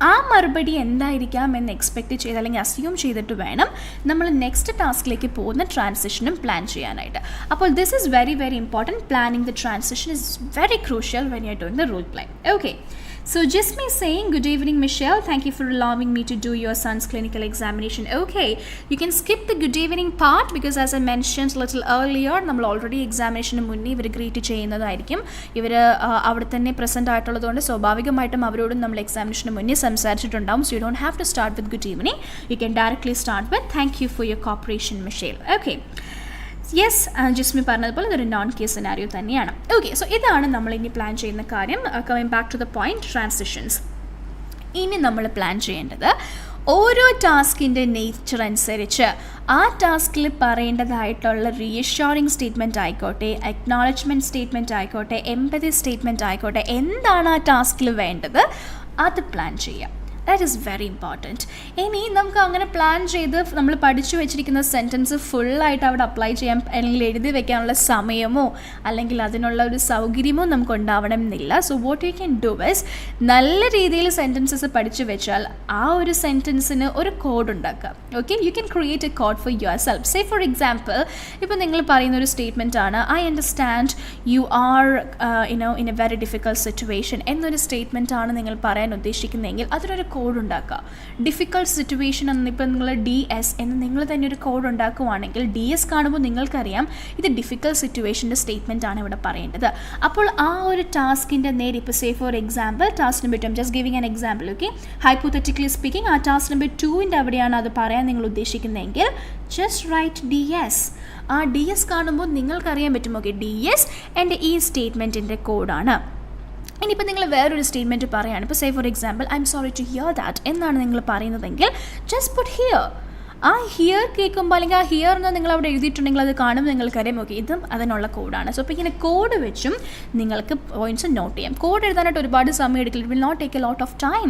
ആ മറുപടി എന്തായിരിക്കാം എന്ന് എക്സ്പെക്റ്റ് ചെയ്ത് അല്ലെങ്കിൽ അസ്യൂം ചെയ്തിട്ട് വേണം നമ്മൾ നെക്സ്റ്റ് ടാസ്കിലേക്ക് പോകുന്ന ട്രാൻസിഷനും പ്ലാൻ ചെയ്യാനായിട്ട്. അപ്പോൾ this is very very important. Planning the transition is very crucial when you are doing the role play. Okay, So Jesme saying, good evening Michelle, thank you for allowing me to do your son's clinical examination. Okay, you can skip the good evening part because as I mentioned a little earlier, നമ്മൾ already എക്സാമിനേഷന് മുന്നേ ഇവർ greet ചെയ്യുന്നതായിരിക്കും. ഇവർ അവിടെ തന്നെ present ആയിട്ടുള്ളതുകൊണ്ട് സ്വാഭാവികമായിട്ടും അവരോടും നമ്മൾ എക്സാമിനേഷന് മുന്നേ സംസാരിച്ചിട്ടുണ്ടാവും. So you don't have to start with good evening, you can directly start with thank you for your cooperation Michelle. Okay, yes, Jismy പറഞ്ഞതുപോലെ ഇതൊരു നോൺ കേസ് സിനാരിയോ തന്നെയാണ്. ഓക്കെ, സോ ഇതാണ് നമ്മൾ ഇനി പ്ലാൻ ചെയ്യുന്ന കാര്യം. Coming back to the point, transitions. ഇനി നമ്മൾ പ്ലാൻ ചെയ്യേണ്ടത് ഓരോ ടാസ്കിൻ്റെ നേച്ചർ അനുസരിച്ച് ആ ടാസ്കിൽ പറയേണ്ടതായിട്ടുള്ള റീഅഷ്യൂറിംഗ് സ്റ്റേറ്റ്മെൻറ്റ് ആയിക്കോട്ടെ, അക്നോളജ്മെൻറ്റ് സ്റ്റേറ്റ്മെൻറ്റ് ആയിക്കോട്ടെ, എംപതി സ്റ്റേറ്റ്മെൻറ്റ് ആയിക്കോട്ടെ, എന്താണ് ആ ടാസ്കിൽ വേണ്ടത് അത് പ്ലാൻ ചെയ്യാം. That is very important. ഇനി നമുക്ക് അങ്ങനെ പ്ലാൻ ചെയ്ത് നമ്മൾ പഠിച്ചു വെച്ചിരിക്കുന്ന സെൻറ്റൻസ് ഫുള്ളായിട്ട് അവിടെ അപ്ലൈ ചെയ്യാൻ അല്ലെങ്കിൽ എഴുതി വെക്കാനുള്ള സമയമോ അല്ലെങ്കിൽ അതിനുള്ള ഒരു സൗകര്യമോ നമുക്ക് ഉണ്ടാവണം എന്നില്ല. So what you can do is, നല്ല രീതിയിൽ സെൻറ്റൻസസ് പഠിച്ചു വെച്ചാൽ ആ ഒരു സെൻറ്റൻസിന് ഒരു കോഡ് ഉണ്ടാക്കുക. Okay, you can create A code for your self. Say for example, ഇപ്പോൾ നിങ്ങൾ പറയുന്ന ഒരു സ്റ്റേറ്റ്മെൻ്റ് ആണ്, I understand you are in A very difficult situation എന്നൊരു സ്റ്റേറ്റ്മെൻ്റ് ആണ് നിങ്ങൾ പറയാൻ ഉദ്ദേശിക്കുന്നതെങ്കിൽ അതിനൊരു കോഡ് ഉണ്ടാക്കുക. ഡിഫിക്കൾട്ട് സിറ്റുവേഷൻ എന്നിപ്പോൾ നിങ്ങൾ DS എന്ന് നിങ്ങൾ തന്നെ ഒരു കോഡ് ഉണ്ടാക്കുവാണെങ്കിൽ DS കാണുമ്പോൾ നിങ്ങൾക്കറിയാം ഇത് ഡിഫിക്കൽട്ട് സിറ്റുവേഷൻ്റെ സ്റ്റേറ്റ്മെൻ്റ് ആണ് ഇവിടെ പറയേണ്ടത്. അപ്പോൾ ആ ഒരു ടാസ്കിൻ്റെ നേരെ, ഇപ്പോൾ say for example task number 2, just giving an example. Okay, hypothetically speaking, ആ ടാസ്ക് നമ്പർ 2ൻ്റെ അവിടെയാണ് അത് പറയാൻ നിങ്ങൾ ഉദ്ദേശിക്കുന്നതെങ്കിൽ ജസ്റ്റ് റൈറ്റ് DS. ആ DS കാണുമ്പോൾ നിങ്ങൾക്കറിയാൻ പറ്റും, ഓക്കെ DS എൻ്റെ ഈ സ്റ്റേറ്റ്മെൻറ്റിൻ്റെ കോഡാണ്. ഇനിയിപ്പോൾ നിങ്ങൾ വേറൊരു സ്റ്റേറ്റ്മെൻറ്റ് പറയുകയാണ്, ഇപ്പോൾ say for example I'm sorry to hear that എന്നാണ് നിങ്ങൾ പറയുന്നതെങ്കിൽ ജസ്റ്റ് പുട്ട് ഹിയർ. ആ ഹിയർ കേൾക്കുമ്പോൾ അല്ലെങ്കിൽ ആ ഹിയർ എന്ന് നിങ്ങൾ അവിടെ എഴുതിയിട്ടുണ്ടെങ്കിൽ അത് കാണുമ്പോൾ നിങ്ങൾക്കറിയാം, ഓക്കെ ഇതും അതിനുള്ള കോഡാണ്. സോ അപ്പോൾ ഇങ്ങനെ കോഡ് വെച്ചും നിങ്ങൾക്ക് പോയിൻറ്റ്സ് നോട്ട് ചെയ്യാം. കോഡ് എഴുതാനായിട്ട് ഒരുപാട് സമയം എടുക്കില്ല, it will not take a lot of time.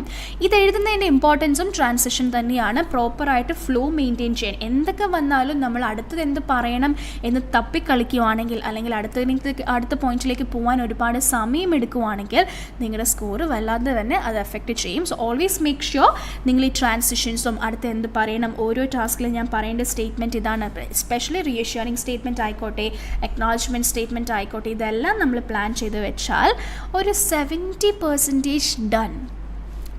ഇത് എഴുതുന്നതിൻ്റെ ഇമ്പോർട്ടൻസും ട്രാൻസിഷൻ തന്നെയാണ്. പ്രോപ്പറായിട്ട് ഫ്ലോ മെയിൻറ്റെയിൻ ചെയ്യാൻ, എന്തൊക്കെ വന്നാലും നമ്മൾ അടുത്തത് എന്ത് പറയണം എന്ന് തപ്പിക്കളിക്കുവാണെങ്കിൽ അല്ലെങ്കിൽ അടുത്ത പോയിന്റിലേക്ക് പോകാൻ ഒരുപാട് സമയം എടുക്കുവാണെങ്കിൽ നിങ്ങളുടെ സ്കോർ വല്ലാതെ തന്നെ അത് എഫക്റ്റ് ചെയ്യും. സോ ഓൾവേസ് മേക്ക് ഷുവർ നിങ്ങൾ ഈ ട്രാൻസിഷൻസും അടുത്ത് എന്ത് പറയണം, ഓരോ ടാസ്കിൽ ഞാൻ പറയേണ്ട സ്റ്റേറ്റ്മെൻറ്റ് ഇതാണ്, എസ്പെഷ്യലി റീഅഷ്യൂറിംഗ് സ്റ്റേറ്റ്മെൻറ്റ് ആയിക്കോട്ടെ, അക്നോളജ്മെൻറ്റ് സ്റ്റേറ്റ്മെൻറ്റ് ആയിക്കോട്ടെ, ഇതെല്ലാം നമ്മൾ പ്ലാൻ ചെയ്ത് വെച്ചാൽ ഒരു 70% ഡൺ.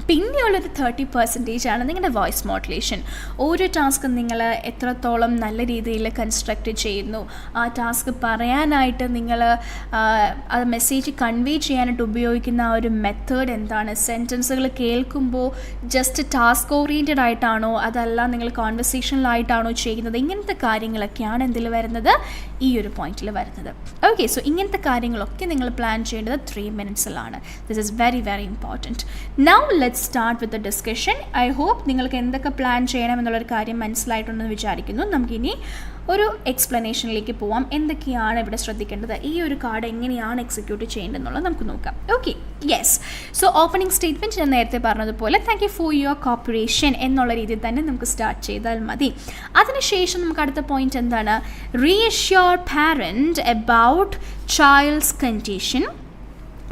പിന്നെയുള്ളൊരു 30% ആണ് നിങ്ങളുടെ വോയിസ് മോഡുലേഷൻ. ഓരോ ടാസ്കും നിങ്ങൾ എത്രത്തോളം നല്ല രീതിയിൽ കൺസ്ട്രക്റ്റ് ചെയ്യുന്നു, ആ ടാസ്ക് പറയാനായിട്ട് നിങ്ങൾ ആ മെസ്സേജ് കൺവേ ചെയ്യാനായിട്ട് ഉപയോഗിക്കുന്ന ആ ഒരു മെത്തേഡ് എന്താണ്, സെൻറ്റൻസുകൾ കേൾക്കുമ്പോൾ ജസ്റ്റ് ടാസ്ക് ഓറിയൻറ്റഡ് ആയിട്ടാണോ അതല്ല നിങ്ങൾ കോൺവെർസേഷനിലായിട്ടാണോ ചെയ്യുന്നത്, ഇങ്ങനത്തെ കാര്യങ്ങളൊക്കെയാണ് എന്തിൽ വരുന്നത്, ഈ ഒരു പോയിന്റിൽ വരുന്നത്. ഓക്കെ, സോ ഇങ്ങനത്തെ കാര്യങ്ങളൊക്കെ നിങ്ങൾ പ്ലാൻ ചെയ്യേണ്ടത് 3 മിനിറ്റ്സിലാണ്. This is very very important. Now let's start with the discussion. I hope നിങ്ങൾക്ക് എന്തൊക്കെ പ്ലാൻ ചെയ്യണം എന്നുള്ളൊരു കാര്യം മനസ്സിലായിട്ടുണ്ടെന്ന് വിചാരിക്കുന്നു. നമുക്കിനി ഒരു എക്സ്പ്ലനേഷനിലേക്ക് പോവാം. എന്തൊക്കെയാണ് ഇവിടെ ശ്രദ്ധിക്കേണ്ടത്, ഈ ഒരു കാർഡ് എങ്ങനെയാണ് എക്സിക്യൂട്ട് ചെയ്യേണ്ടതെന്നുള്ളത് നമുക്ക് നോക്കാം. Okay, yes. So opening statement ഞാൻ നേരത്തെ പറഞ്ഞതുപോലെ thank you for your corporation എന്നുള്ള രീതിയിൽ തന്നെ നമുക്ക് സ്റ്റാർട്ട് ചെയ്താൽ മതി. അതിനുശേഷം നമുക്ക് അടുത്ത പോയിന്റ് എന്താണ്, reassure parent about child's condition,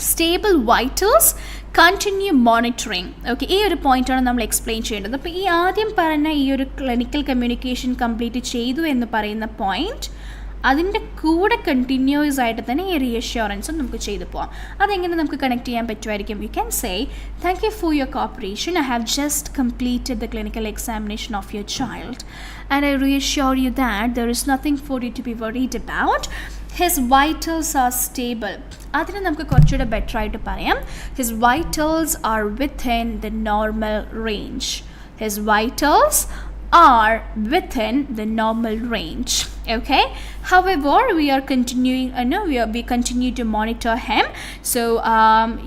stable vitals, continue monitoring. Okay, ഈ ഒരു പോയിൻ്റാണ് നമ്മൾ എക്സ്പ്ലെയിൻ ചെയ്യേണ്ടത്. അപ്പോൾ ഈ ആദ്യം പറഞ്ഞ ഈ ഒരു ക്ലിനിക്കൽ കമ്മ്യൂണിക്കേഷൻ കംപ്ലീറ്റ് ചെയ്തു എന്ന് പറയുന്ന പോയിന്റ്, അതിൻ്റെ കൂടെ കണ്ടിന്യൂസ് ആയിട്ട് തന്നെ ഈ റീഅഷ്യൂറൻസും നമുക്ക് ചെയ്തു പോകാം. അതെങ്ങനെ നമുക്ക് കണക്ട് ചെയ്യാൻ പറ്റുമായിരിക്കും, you can say thank you for your cooperation, I have just completed the clinical examination of your child and I reassure you that there is nothing for you to be worried about. His vitals are stable. അതിന് നമുക്ക് കുറച്ചുകൂടെ better ആയിട്ട് പറയാം, his vitals are within the normal range. His vitals are within the normal range. Okay, however we are continuing we continue to monitor him, so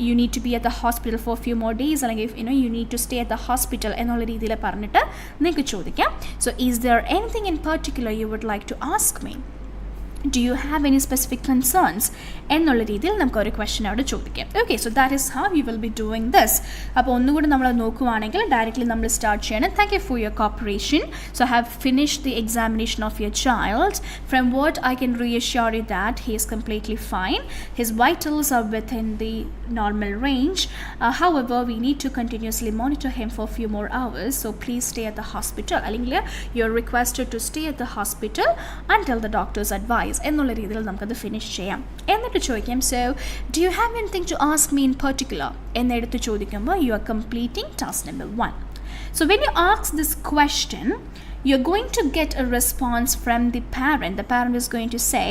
you need to be at the hospital for a few more days, and if you need to stay at the hospital ennolla reethile parnittu ninge chodikam. So is there anything in particular you would like to ask me? Do you have any specific concerns? എന്നുള്ള രീതിയിൽ നമുക്ക് ഒരു question അവിടെ ചോദിക്കാം. Okay, so that is how you will be doing this. അപ്പോൾ ഒന്നുകൂടി നമ്മൾ നോക്കുവാണെങ്കിൽ ഡയറക്റ്റ്ലി നമ്മൾ സ്റ്റാർട്ട് ചെയ്യണം. Thank you for your cooperation. So I have finished the examination of your child. From what I can reassure you that he is completely fine. His vitals are within the normal range. However, we need to continuously monitor him for a few more hours. So please stay at the hospital. You're requested to stay at the hospital until the doctor's advice. Summarise എന്നുള്ള രീതിയിൽ നമുക്കത് finish ചെയ്യാം. എന്നിട്ട് ചോദിക്കാം, so do you have anything to ask me in particular എന്നെടുത്ത് ചോദിക്കുമ്പോൾ you are completing task number 1. So when you ask this question, you're going to get a response from the parent. The parent is going to say,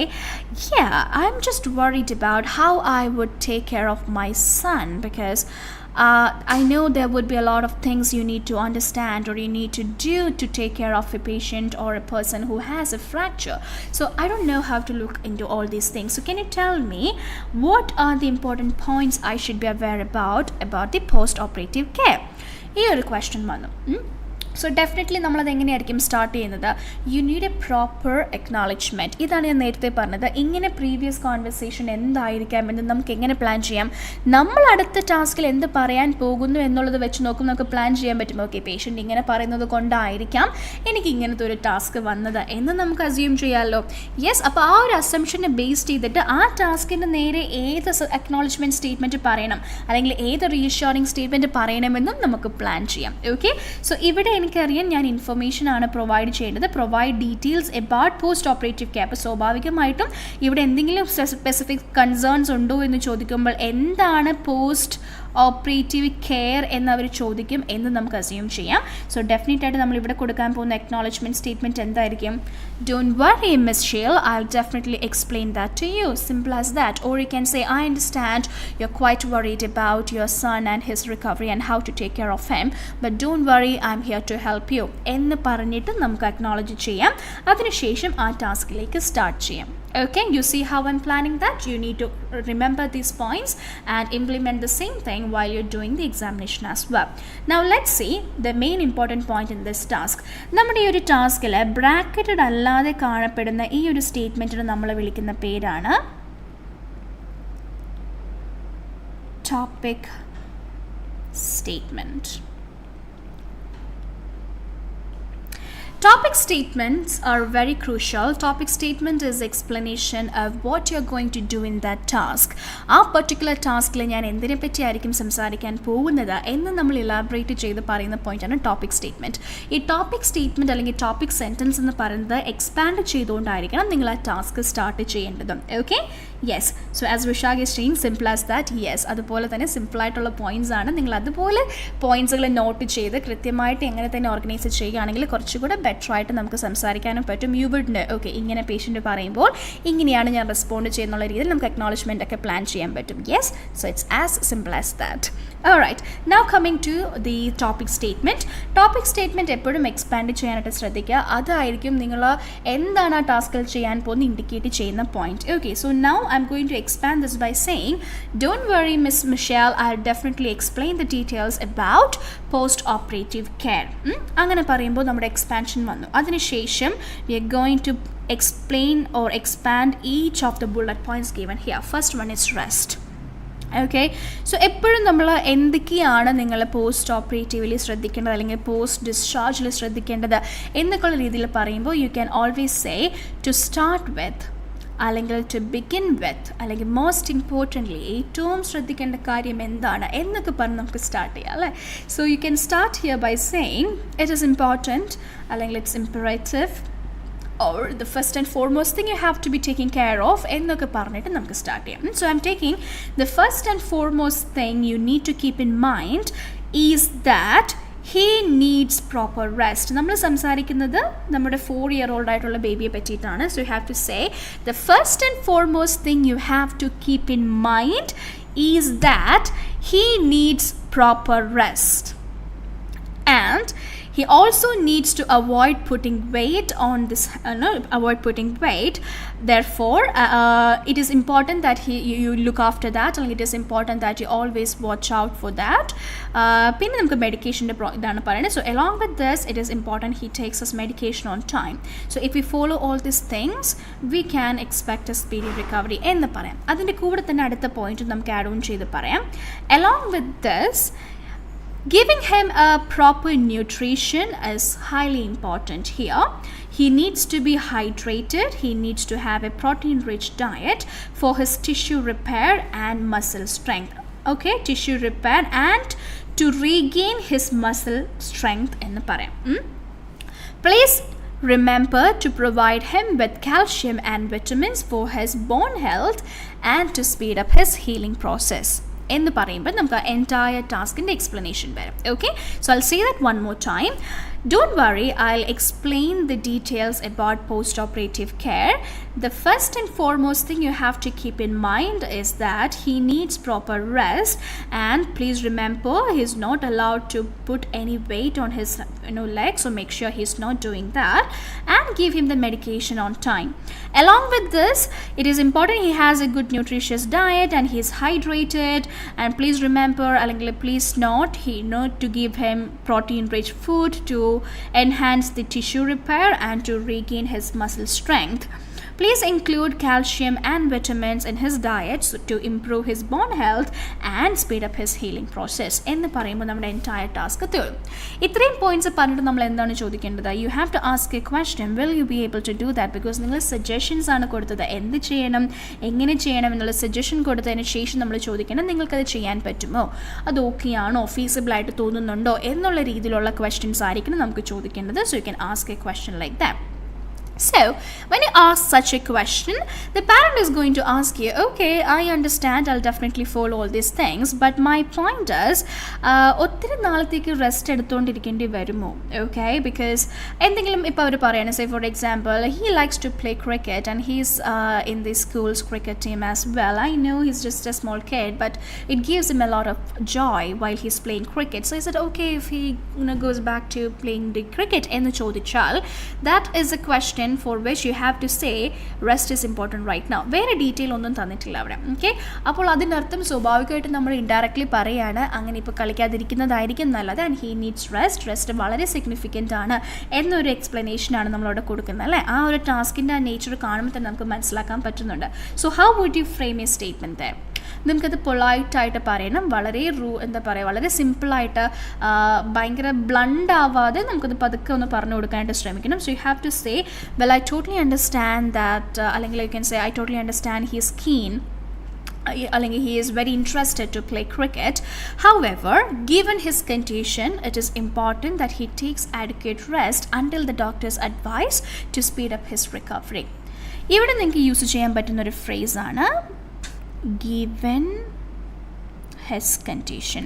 yeah, I'm just worried about how I would take care of my son because I know there would be a lot of things you need to understand or you need to do to take care of a patient or a person who has a fracture. So I don't know how to look into all these things. So can you tell me what are the important points I should be aware about the post-operative care? ഈ ഒരു question വന്നു. So definitely നമ്മളത് എങ്ങനെയായിരിക്കും start ചെയ്യുന്നത്? You need A proper acknowledgement. ഇതാണ് ഞാൻ നേരത്തെ പറഞ്ഞത്. ഇങ്ങനെ പ്രീവിയസ് കോൺവെർസേഷൻ എന്തായിരിക്കാം എന്ന് നമുക്ക് എങ്ങനെ പ്ലാൻ ചെയ്യാം? നമ്മൾ അടുത്ത ടാസ്കിൽ എന്ത് പറയാൻ പോകുന്നു എന്നുള്ളത് വെച്ച് നോക്കും നമുക്ക് പ്ലാൻ ചെയ്യാൻ പറ്റും. ഓക്കെ, പേഷ്യൻ്റ് ഇങ്ങനെ പറയുന്നത് കൊണ്ടായിരിക്കാം എനിക്ക് ഇങ്ങനത്തെ ഒരു ടാസ്ക് വന്നത് എന്ന് നമുക്ക് അസ്യൂം ചെയ്യാമല്ലോ. യെസ്, അപ്പോൾ ആ ഒരു അസംഷനെ ബേസ് ചെയ്തിട്ട് ആ ടാസ്കിൻ്റെ നേരെ ഏത് അക്നോളജ്മെൻറ്റ് സ്റ്റേറ്റ്മെൻറ്റ് പറയണം അല്ലെങ്കിൽ ഏത് റീഅഷ്യൂറിംഗ് സ്റ്റേറ്റ്മെൻറ്റ് പറയണമെന്നും നമുക്ക് പ്ലാൻ ചെയ്യാം. ഓക്കെ, സോ ഇവിടെ എനിക്കറിയാം ഞാൻ ഇൻഫർമേഷനാണ് പ്രൊവൈഡ് ചെയ്യേണ്ടത്. Provide details about post operative care. അപ്പോൾ സ്വാഭാവികമായിട്ടും ഇവിടെ എന്തെങ്കിലും സ്പെസിഫിക് കൺസേൺസ് ഉണ്ടോ എന്ന് ചോദിക്കുമ്പോൾ എന്താണ് പോസ്റ്റ് ഓപ്പറേറ്റീവ് കെയർ എന്നവർ ചോദിക്കും എന്ന് നമുക്ക് അസ്യൂം ചെയ്യാം. സോ ഡെഫിനറ്റ് ആയിട്ട് നമ്മളിവിടെ കൊടുക്കാൻ പോകുന്ന അക്നോളജ്മെൻറ്റ് സ്റ്റേറ്റ്മെൻറ്റ് എന്തായിരിക്കും? Don't worry miss Sheel, I will definitely explain that to you. Simple as that. Or you can say, I understand you are quite worried about your son and his recovery and how to take care of him, but don't worry, I'm here to help you എന്ന് പറഞ്ഞിട്ട് നമുക്ക് acknowledge ചെയ്യാം. അതിനുശേഷം ആ ടാസ്കിലേക്ക് start ചെയ്യാം. Okay, you see how I'm planning that? You need to remember these points and implement the same thing while you're doing the examination as well. Now let's see the main important point in this task. നമ്മുടെ ഈ ഒരു ടാസ്കിൽ ബ്രാക്കറ്റഡ് അല്ലാതെ കാണപ്പെടുന്ന ഈ ഒരു സ്റ്റേറ്റ്മെൻറ്റിന് നമ്മൾ വിളിക്കുന്ന പേരാണ് topic statement. Topic statements are very crucial. Topic statement is explanation of what you're going to do in that task. ആ പർട്ടിക്കുലർ ടാസ്കിൽ ഞാൻ എന്തിനെ പറ്റിയായിരിക്കും സംസാരിക്കാൻ പോകുന്നത് എന്ന് നമ്മൾ ഇലാബറേറ്റ് ചെയ്ത് പറയുന്ന പോയിന്റാണ് ടോപ്പിക് സ്റ്റേറ്റ്മെൻറ്റ്. ഈ ടോപ്പിക് സ്റ്റേറ്റ്മെൻറ്റ് അല്ലെങ്കിൽ ടോപ്പിക് സെൻറ്റൻസ് എന്ന് പറയുന്നത് എക്സ്പാൻഡ് ചെയ്തുകൊണ്ടായിരിക്കണം നിങ്ങൾ ആ ടാസ്ക് സ്റ്റാർട്ട് ചെയ്യേണ്ടതും. Okay, yes. So as Vishakh is saying, simple as that. Yes, അതുപോലെ തന്നെ സിമ്പിളായിട്ടുള്ള പോയിൻറ്റ്സ് ആണ്. നിങ്ങൾ അതുപോലെ പോയിൻറ്റ്സുകൾ നോട്ട് ചെയ്ത് കൃത്യമായിട്ട് എങ്ങനെ തന്നെ ഓർഗനൈസ് ചെയ്യുകയാണെങ്കിൽ കുറച്ചുകൂടെ ബെറ്റർ ആയിട്ട് നമുക്ക് സംസാരിക്കാനും പറ്റും. യു വുഡ് നോ, ഓക്കെ, ഇങ്ങനെ പേഷ്യൻ്റ് പറയുമ്പോൾ ഇങ്ങനെയാണ് ഞാൻ റെസ്പോണ്ട് ചെയ്യുന്നുള്ള രീതിയിൽ നമുക്ക് അക്നോളജ്മെൻ്റ് ഒക്കെ പ്ലാൻ ചെയ്യാൻ പറ്റും. Yes, so it's as simple as that. Alright, now coming to the topic statement. Topic statement എപ്പോഴും എക്സ്പാൻഡ് ചെയ്യാനായിട്ട് ശ്രദ്ധിക്കുക. അതായിരിക്കും നിങ്ങൾ എന്താണ് ആ ടാസ്കിൽ ചെയ്യാൻ പോകുന്നത് ഇൻഡിക്കേറ്റ് ചെയ്യുന്ന point. Okay, so now I'm going to expand this by saying, don't worry Miss Michelle, I'll definitely explain the details about post-operative care. അങ്ങനെ പറയുമ്പോൾ നമ്മുടെ എക്സ്പാൻഷൻ വന്നു. അതിനുശേഷം we are going to explain or expand each of the bullet points given here. First one is rest. Okay, so എപ്പോഴും നമ്മൾ എന്തൊക്കെയാണ് നിങ്ങൾ post ഓപ്പറേറ്റീവിൽ ശ്രദ്ധിക്കേണ്ടത് അല്ലെങ്കിൽ പോസ്റ്റ് ഡിസ്ചാർജിൽ ശ്രദ്ധിക്കേണ്ടത് എന്നൊക്കെയുള്ള രീതിയിൽ പറയുമ്പോൾ you can always say to start with അല്ലെങ്കിൽ ടു ബിഗിൻ വിത്ത് അല്ലെങ്കിൽ മോസ്റ്റ് ഇമ്പോർട്ടൻ്റ്ലി ഏറ്റവും ശ്രദ്ധിക്കേണ്ട കാര്യം എന്താണ് എന്നൊക്കെ പറഞ്ഞ് നമുക്ക് സ്റ്റാർട്ട് ചെയ്യാം അല്ലേ. So you can start here by saying it is important അല്ലെങ്കിൽ it's imperative or the first and foremost thing you have to be taking care of എന്നൊക്കെ പറഞ്ഞിട്ട് നമുക്ക് സ്റ്റാർട്ട് ചെയ്യാം. So I'm taking the first and foremost thing you need to keep in mind is that he needs proper rest. നമ്മൾ സംസാരിക്കുന്നത് നമ്മുടെ 4-year-old ആയിട്ടുള്ള ബേബിയെ പറ്റിയിട്ടാണ്. So you have to say the first and foremost thing you have to keep in mind is that he needs proper rest and he also needs to avoid putting weight on this avoid putting weight. Therefore it is important that you look after that, and it is important that you always watch out for that. പിന്നെ നമുക്ക് മെഡിക്കേഷൻ്റെ ഇതാണ് പറയുന്നത്. So along with this it is important he takes his medication on time. So if we follow all these things we can expect a speedy recovery എന്ന് പറയാം. അതിൻ്റെ കൂടെ തന്നെ അടുത്ത പോയിന്റ് നമുക്ക് ആഡ് ഓൺ ചെയ്ത് പറയാം. Along with this, giving him a proper nutrition is highly important here. He needs to be hydrated. He needs to have a protein-rich diet for his tissue repair and muscle strength. Okay, tissue repair and to regain his muscle strength എന്ന് പറയാം. Please Remember to provide him with calcium and vitamins for his bone health and to speed up his healing process. എന്ന് പറയുമ്പോൾ നമുക്ക് entire ടാസ്കിൻ്റെ explanation വരും. Okay, so I say that one more time. Don't worry, I'll explain the details about post-operative care. The first and foremost thing you have to keep in mind is that he needs proper rest, and please remember he's not allowed to put any weight on his legs, so make sure he's not doing that, and give him the medication on time. Along with this, it is important he has a good nutritious diet and he's hydrated, and please remember, please not to give him protein rich food to enhance the tissue repair and to regain his muscle strength. Please include calcium and vitamins in his diet to improve his bone health and speed up his healing process. എന്ന് പറയുമ്പോൾ നമ്മുടെ entire task തീരും. ഇത്രയും points പറഞ്ഞിട്ട് നമ്മൾ എന്താണ് ചോദിക്കേണ്ടത്? You have to ask a question, will you be able to do that? Because നിങ്ങൾ സജഷൻസ് ആണ് കൊടുത്തത്, എന്ത് ചെയ്യണം, എങ്ങനെ ചെയ്യണം എന്നുള്ള സജഷൻ കൊടുത്തതിന് ശേഷം നമ്മൾ ചോദിക്കണം നിങ്ങൾക്കത് ചെയ്യാൻ പറ്റുമോ, അത് ഓക്കെ ആണോ, ഫീസിബിളായിട്ട് തോന്നുന്നുണ്ടോ എന്നുള്ള രീതിയിലുള്ള ക്വസ്റ്റ്യൻസ് ആയിരിക്കണം നമുക്ക് ചോദിക്കേണ്ടത്. So you can ask a question like that. So, when you ask such a question, the parent is going to ask you, okay, I understand, I'll definitely follow all these things, but my point is, ഒത്തിരി നാളത്തേക്ക് rest എടുത്തുകൊണ്ടിരിക്കേണ്ടി വരുമോ? Okay, because എന്തെങ്കിലും ഇപ്പോൾ അവർ പറയുകയാണ്, say for example, he likes to play cricket and he's in the school's cricket team as well. I know he's just a small kid, but it gives him a lot of joy while he's playing cricket. So is it okay if he goes back to playing the cricket? എന്ന് ചോദിച്ചാൽ, that is a question for which you have to say rest is important right now. വേറെ detail ഒന്നും തന്നിട്ടില്ല അവിടെ. Okay, അപ്പോൾ അതിനർത്ഥം സ്വാഭാവികമായിട്ട് നമ്മൾ ഇൻഡയറക്ട്ലി പറയുകയാണ് അങ്ങനെ ഇപ്പോൾ കളിക്കാതിരിക്കുന്നതായിരിക്കും നല്ലത്, ആൻഡ് ഹീ നീഡ്സ് റെസ്റ്റ് വളരെ സിഗ്നിഫിക്കൻ്റ് ആണ് എന്നൊരു എക്സ്പ്ലനേഷനാണ് നമ്മളവിടെ കൊടുക്കുന്നത് അല്ലേ. ആ ഒരു ടാസ്കിൻ്റെ ആ നേച്ചർ കാണുമ്പോൾ തന്നെ നമുക്ക് മനസ്സിലാക്കാൻ പറ്റുന്നുണ്ട്. So how would you frame a statement there? നമുക്കത് പൊളൈറ്റായിട്ട് പറയണം, വളരെ വളരെ സിമ്പിളായിട്ട്, ഭയങ്കര ബ്ലണ്ട് ആവാതെ നമുക്കത് പതുക്കെ ഒന്ന് പറഞ്ഞു കൊടുക്കാനായിട്ട് ശ്രമിക്കണം. So you have to say, well I totally understand that, അല്ലെങ്കിൽ you can say I totally understand he is keen, he is very interested to play cricket. However, given his condition, it is important that he takes adequate rest until the doctor's advice to speed up his recovery. ഇവിടെ നിങ്ങൾക്ക് use ചെയ്യാൻ പറ്റുന്നൊരു ഫ്രേസാണ് given his condition.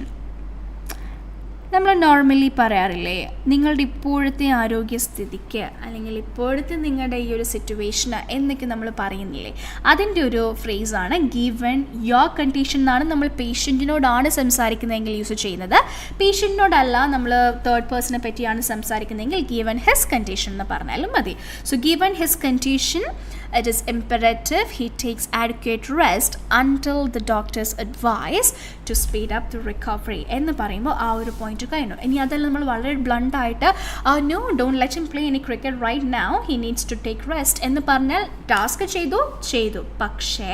നമ്മൾ normally പറയാറില്ലേ, നിങ്ങളുടെ ഇപ്പോഴത്തെ ആരോഗ്യസ്ഥിതിക്ക് അല്ലെങ്കിൽ ഇപ്പോഴത്തെ നിങ്ങളുടെ ഈ ഒരു സിറ്റുവേഷന് എന്നൊക്കെ നമ്മൾ പറയുന്നില്ലേ, അതിൻ്റെ ഒരു ഫ്രേസാണ് ഗിവൺ യോർ കണ്ടീഷൻ എന്നാണ് നമ്മൾ പേഷ്യൻറ്റിനോടാണ് സംസാരിക്കുന്നതെങ്കിൽ യൂസ് ചെയ്യുന്നത്. പേഷ്യൻറ്റിനോടല്ല, നമ്മൾ തേർഡ് പേഴ്സണെ പറ്റിയാണ് സംസാരിക്കുന്നതെങ്കിൽ ഗിവൺ ഹിസ് കണ്ടീഷൻ എന്ന് പറഞ്ഞാലും മതി. So given his condition, it is imperative he takes adequate rest until the doctor's advice to speed up the recovery എന്ന് പറയുമ്പോൾ ആ ഒരു പോയിന്റ് കഴിഞ്ഞു. ഇനി അതെല്ലാം നമ്മൾ വളരെ ബ്ലണ്ടായിട്ട് no, don't let him play any cricket right now, he needs to take rest എന്ന് പറഞ്ഞാൽ ടാസ്ക് ചെയ്തു. പക്ഷേ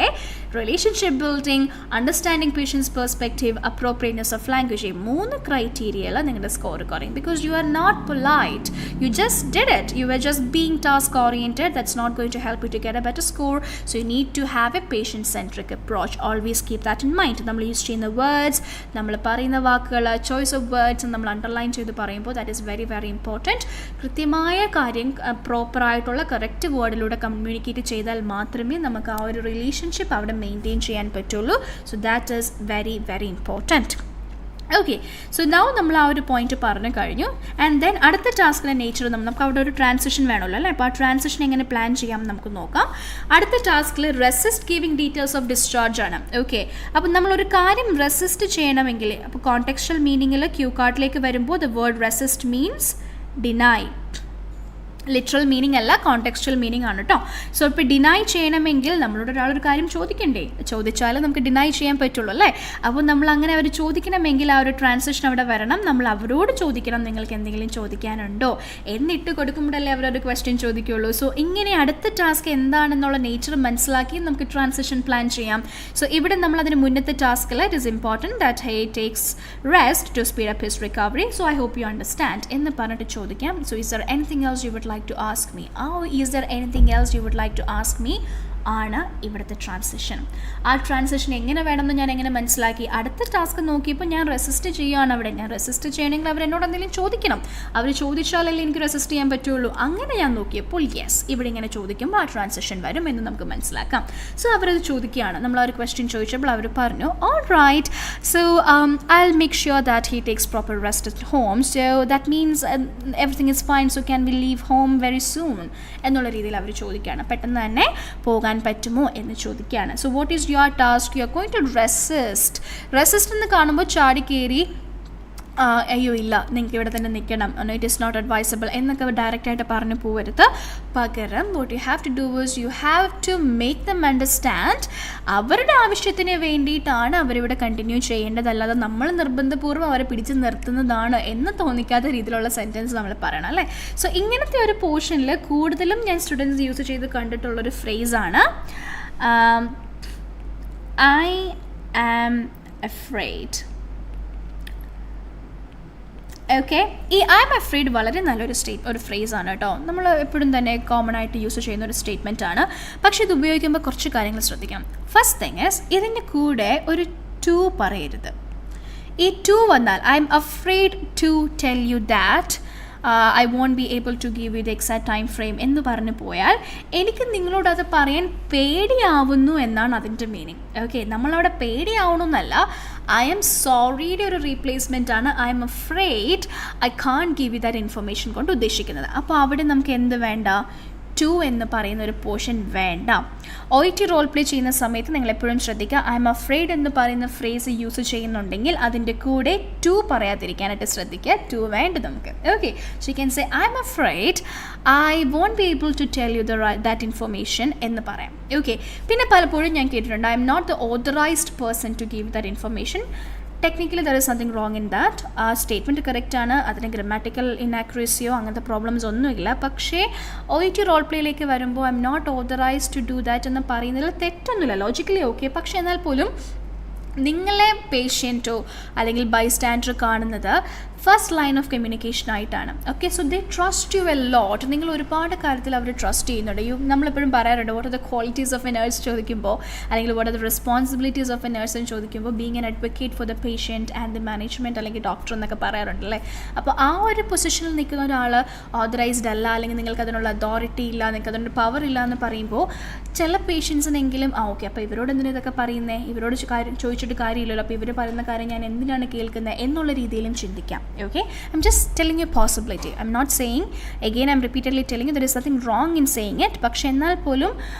relationship building, understanding patient's perspective, appropriateness of language, ഈ 3 ക്രൈറ്റീരിയയിൽ നിങ്ങളുടെ സ്കോർ കുറയും. Because you are not polite, you just did it, you are just being task oriented. That's not going to help you to get a better score. So you need to have a patient centric approach. Always keep that in mind. നമ്മൾ use ചെയ്യുന്ന words, നമ്മൾ പറയുന്ന വാക്കുകൾ, choice of words നമ്മൾ underline ചെയ്ത് പറയുമ്പോൾ that is very very important. കൃത്യമായ കാര്യം പ്രോപ്പറായിട്ടുള്ള കറക്റ്റ് വേർഡിലൂടെ കമ്മ്യൂണിക്കേറ്റ് ചെയ്താൽ മാത്രമേ നമുക്ക് ആ ഒരു റിലേഷൻഷിപ്പ് അവിടെ മെയിൻറ്റെയിൻ ചെയ്യാൻ പറ്റുള്ളൂ. So that is very very important. Okay, so now നമ്മൾ ആ ഒരു പോയിന്റ് പറഞ്ഞു കഴിഞ്ഞു. ആൻഡ് ദെൻ അടുത്ത ടാസ്കിൻ്റെ നേച്ചർ നമുക്ക് അവിടെ ഒരു ട്രാൻസിഷൻ വേണമല്ലോ അല്ലേ. അപ്പോൾ ആ ട്രാൻസിഷൻ എങ്ങനെ പ്ലാൻ ചെയ്യാം നമുക്ക് നോക്കാം. അടുത്ത ടാസ്കിൽ resist giving details of discharge ആണ്. ഓക്കെ, അപ്പോൾ നമ്മളൊരു കാര്യം റെസിസ്റ്റ് ചെയ്യണമെങ്കിൽ, അപ്പോൾ കോണ്ടെക്സ്ച്വൽ മീനിങ്ങിൽ ക്യൂ കാർഡിലേക്ക് വരുമ്പോൾ the word resist means deny. Literal meaning അല്ല, കോണ്ടെക്സ്ച്വൽ മീനിങ് ആണ് കേട്ടോ. സോ ഇപ്പോൾ ഡിനൈ ചെയ്യണമെങ്കിൽ നമ്മളോട് ഒരാളൊരു കാര്യം ചോദിച്ചാൽ നമുക്ക് ഡിനൈ ചെയ്യാൻ പറ്റുള്ളൂ അല്ലേ. അപ്പോൾ നമ്മൾ അങ്ങനെ അവർ ചോദിക്കണമെങ്കിൽ ആ ഒരു ട്രാൻസിഷൻ അവിടെ വരണം. നമ്മൾ അവരോട് ചോദിക്കണം നിങ്ങൾക്ക് എന്തെങ്കിലും ചോദിക്കാനുണ്ടോ എന്നിട്ട് കൊടുക്കുമ്പോഴല്ലേ അവരൊരു ക്വസ്റ്റ്യൻ ചോദിക്കുകയുള്ളൂ. സോ ഇങ്ങനെ അടുത്ത ടാസ്ക് എന്താണെന്നുള്ള നേച്ചർ മനസ്സിലാക്കി നമുക്ക് ട്രാൻസിഷൻ പ്ലാൻ ചെയ്യാം. സോ ഇവിടെ നമ്മൾ അതിന് മുന്നത്തെ ടാസ്കിൽ it is important that he takes rest to speed up his recovery. So I hope you understand എന്ന് പറഞ്ഞിട്ട് ചോദിക്കാം. So is there anything else you would like to ask me? Is there anything else you would like to ask me ആണ് ഇവിടുത്തെ transition. ആ transition എങ്ങനെ വേണമെന്ന് ഞാൻ എങ്ങനെ മനസ്സിലാക്കി? അടുത്ത ടാസ്ക് നോക്കിയപ്പോൾ ഞാൻ റെസിസ്റ്റ് ചെയ്യുകയാണ് അവിടെ. ഞാൻ റെസിസ്റ്റ് ചെയ്യണമെങ്കിൽ അവരെന്നോട് എന്തെങ്കിലും ചോദിക്കണം. അവർ ചോദിച്ചാലല്ലേ എനിക്ക് റെസിസ്റ്റ് ചെയ്യാൻ പറ്റുള്ളൂ. അങ്ങനെ ഞാൻ നോക്കിയപ്പോൾ യെസ്, ഇവിടെ ഇങ്ങനെ ചോദിക്കുമ്പോൾ ആ ട്രാൻസിഷൻ വരും എന്ന് നമുക്ക് മനസ്സിലാക്കാം. സോ അവരത് ചോദിക്കുകയാണ്. നമ്മൾ ആ ഒരു ക്വസ്റ്റ്യൻ ചോദിച്ചപ്പോൾ അവർ പറഞ്ഞു all right, so I will make sure that he takes proper rest at home, so that means everything is fine, so can we leave home very soon എന്നുള്ള രീതിയിൽ അവർ ചോദിക്കുകയാണ്. പെട്ടെന്ന് തന്നെ പോകാൻ പറ്റുമോ എന്ന് ചോദിക്കുകയാണ്. So what is your task? You are going to resist എന്ന് കാണുമ്പോൾ ചാടി കയറി അയ്യോ ഇല്ല നിങ്ങൾക്ക് ഇവിടെ തന്നെ നിൽക്കണം, ഇറ്റ് ഈസ് നോട്ട് അഡ്വൈസബിൾ എന്നൊക്കെ ഡയറക്റ്റായിട്ട് പറഞ്ഞു പോകരുത്. പകരം what you have to do is you have to make them understand അവരുടെ ആവശ്യത്തിന് വേണ്ടിയിട്ടാണ് അവരിവിടെ കണ്ടിന്യൂ ചെയ്യേണ്ടത്, അല്ലാതെ നമ്മൾ നിർബന്ധപൂർവ്വം അവരെ പിടിച്ച് നിർത്തുന്നതാണ് എന്ന് തോന്നിക്കാത്ത രീതിയിലുള്ള സെൻറ്റൻസ് നമ്മൾ പറയണം അല്ലേ. സോ ഇങ്ങനത്തെ ഒരു പോർഷനിൽ കൂടുതലും ഞാൻ സ്റ്റുഡൻസ് യൂസ് ചെയ്ത് കണ്ടിട്ടുള്ളൊരു ഫ്രേസാണ് ഐ ആം അഫ്രെയ്ഡ്. ഓക്കെ, ഈ ഐ എം അഫ്രെയ്ഡ് വളരെ നല്ലൊരു ഒരു ഫ്രേസാണ് കേട്ടോ. നമ്മൾ എപ്പോഴും തന്നെ കോമൺ ആയിട്ട് യൂസ് ചെയ്യുന്ന ഒരു സ്റ്റേറ്റ്മെൻ്റ് ആണ്. പക്ഷേ ഇത് ഉപയോഗിക്കുമ്പോൾ കുറച്ച് കാര്യങ്ങൾ ശ്രദ്ധിക്കണം. ഫസ്റ്റ് തിങ് ഈസ് ഇതിൻ്റെ കൂടെ ഒരു ടു പറയരുത്. ഈ ടു വന്നാൽ I M afraid to tell you that I won't be able to give you the exact time frame എന്ന് പറഞ്ഞു പോയാൽ എനിക്ക് നിങ്ങളോട് അത് പറയാൻ പേടിയാവുന്നു എന്നാണ് അതിൻ്റെ മീനിങ്. ഓക്കെ, നമ്മളവിടെ പേടിയാവണമെന്നല്ല, ഐ എം സോറിയുടെ ഒരു റീപ്ലേസ്മെൻ്റ് ആണ് I M afraid I can't give you that information കൊണ്ട് ഉദ്ദേശിക്കുന്നത്. അപ്പോൾ അവിടെ നമുക്ക് എന്ത് വേണ്ട? ടു എന്ന് പറയുന്ന ഒരു പോർഷൻ വേണ്ട. OET റോൾ പ്ലേ ചെയ്യുന്ന സമയത്ത് നിങ്ങൾ എപ്പോഴും ശ്രദ്ധിക്കുക, ഐ എം അഫ്രെയ്ഡ് എന്ന് പറയുന്ന ഫ്രേസ് യൂസ് ചെയ്യുന്നുണ്ടെങ്കിൽ അതിൻ്റെ കൂടെ ടു പറയാതിരിക്കാനായിട്ട് ശ്രദ്ധിക്കുക. ടു വേണ്ട നമുക്ക്. Okay, so you can say I M afraid I won't be able to tell you that information എന്ന് പറയാം. ഓക്കെ, പിന്നെ പലപ്പോഴും ഞാൻ കേട്ടിട്ടുണ്ട് I'm not the authorised person to give that information. Technically there is something wrong in that. ആ statement കറക്റ്റാണ്, അതിന് grammatical ഇനാക്യുറസിയോ അങ്ങനത്തെ പ്രോബ്ലംസ് ഒന്നുമില്ല. പക്ഷേ OET റോൾ പ്ലേയിലേക്ക് വരുമ്പോൾ I'm not authorised to do that എന്ന് പറയുന്നതിൽ തെറ്റൊന്നുമില്ല, ലോജിക്കലി ഓക്കെ. പക്ഷേ എന്നാൽ പോലും നിങ്ങളെ പേഷ്യൻറ്റോ അല്ലെങ്കിൽ ബൈസ്റ്റാൻഡർ കാണുന്നത് ഫസ്റ്റ് ലൈൻ ഓഫ് കമ്മ്യൂണിക്കേഷൻ ആയിട്ടാണ്. Okay, so they trust you a lot. നിങ്ങൾ ഒരുപാട് കാര്യത്തിൽ അവർ ട്രസ്റ്റ് ചെയ്യുന്നുണ്ട്. നമ്മളെപ്പോഴും പറയാറുണ്ട് what are the qualities of A nurse ചോദിക്കുമ്പോൾ, അല്ലെങ്കിൽ what are the responsibilities of A nurse എന്ന് ചോദിക്കുമ്പോൾ being N advocate for the patient and the management അല്ലെങ്കിൽ ഡോക്ടർ എന്നൊക്കെ പറയാറുണ്ടല്ലേ. അപ്പോൾ ആ ഒരു പൊസിഷനിൽ നിൽക്കുന്ന ഒരാൾ ഓതറൈസ്ഡ് അല്ല, അല്ലെങ്കിൽ നിങ്ങൾക്ക് അതിനുള്ള അതോറിറ്റി ഇല്ല, നിങ്ങൾക്ക് അതിനുള്ള പവർ ഇല്ല എന്ന് പറയുമ്പോൾ ചില പേഷ്യൻസിനെങ്കിലും ഓക്കെ, അപ്പോൾ ഇവരോട് എന്തിനാ ഇതൊക്കെ പറയുന്നത്, ഇവരോട് ചോദിച്ചിട്ട് കാര്യമില്ലല്ലോ, അപ്പോൾ ഇവർ പറയുന്ന കാര്യം ഞാൻ എന്തിനാണ് കേൾക്കുന്നത് എന്നുള്ള രീതിയിലും ചിന്തിക്കാം. Okay, I'm just telling you a possibility. I'm not saying, again I'm repeatedly telling you there is nothing wrong in saying it. പക്ഷേ എന്നാൽ പോലും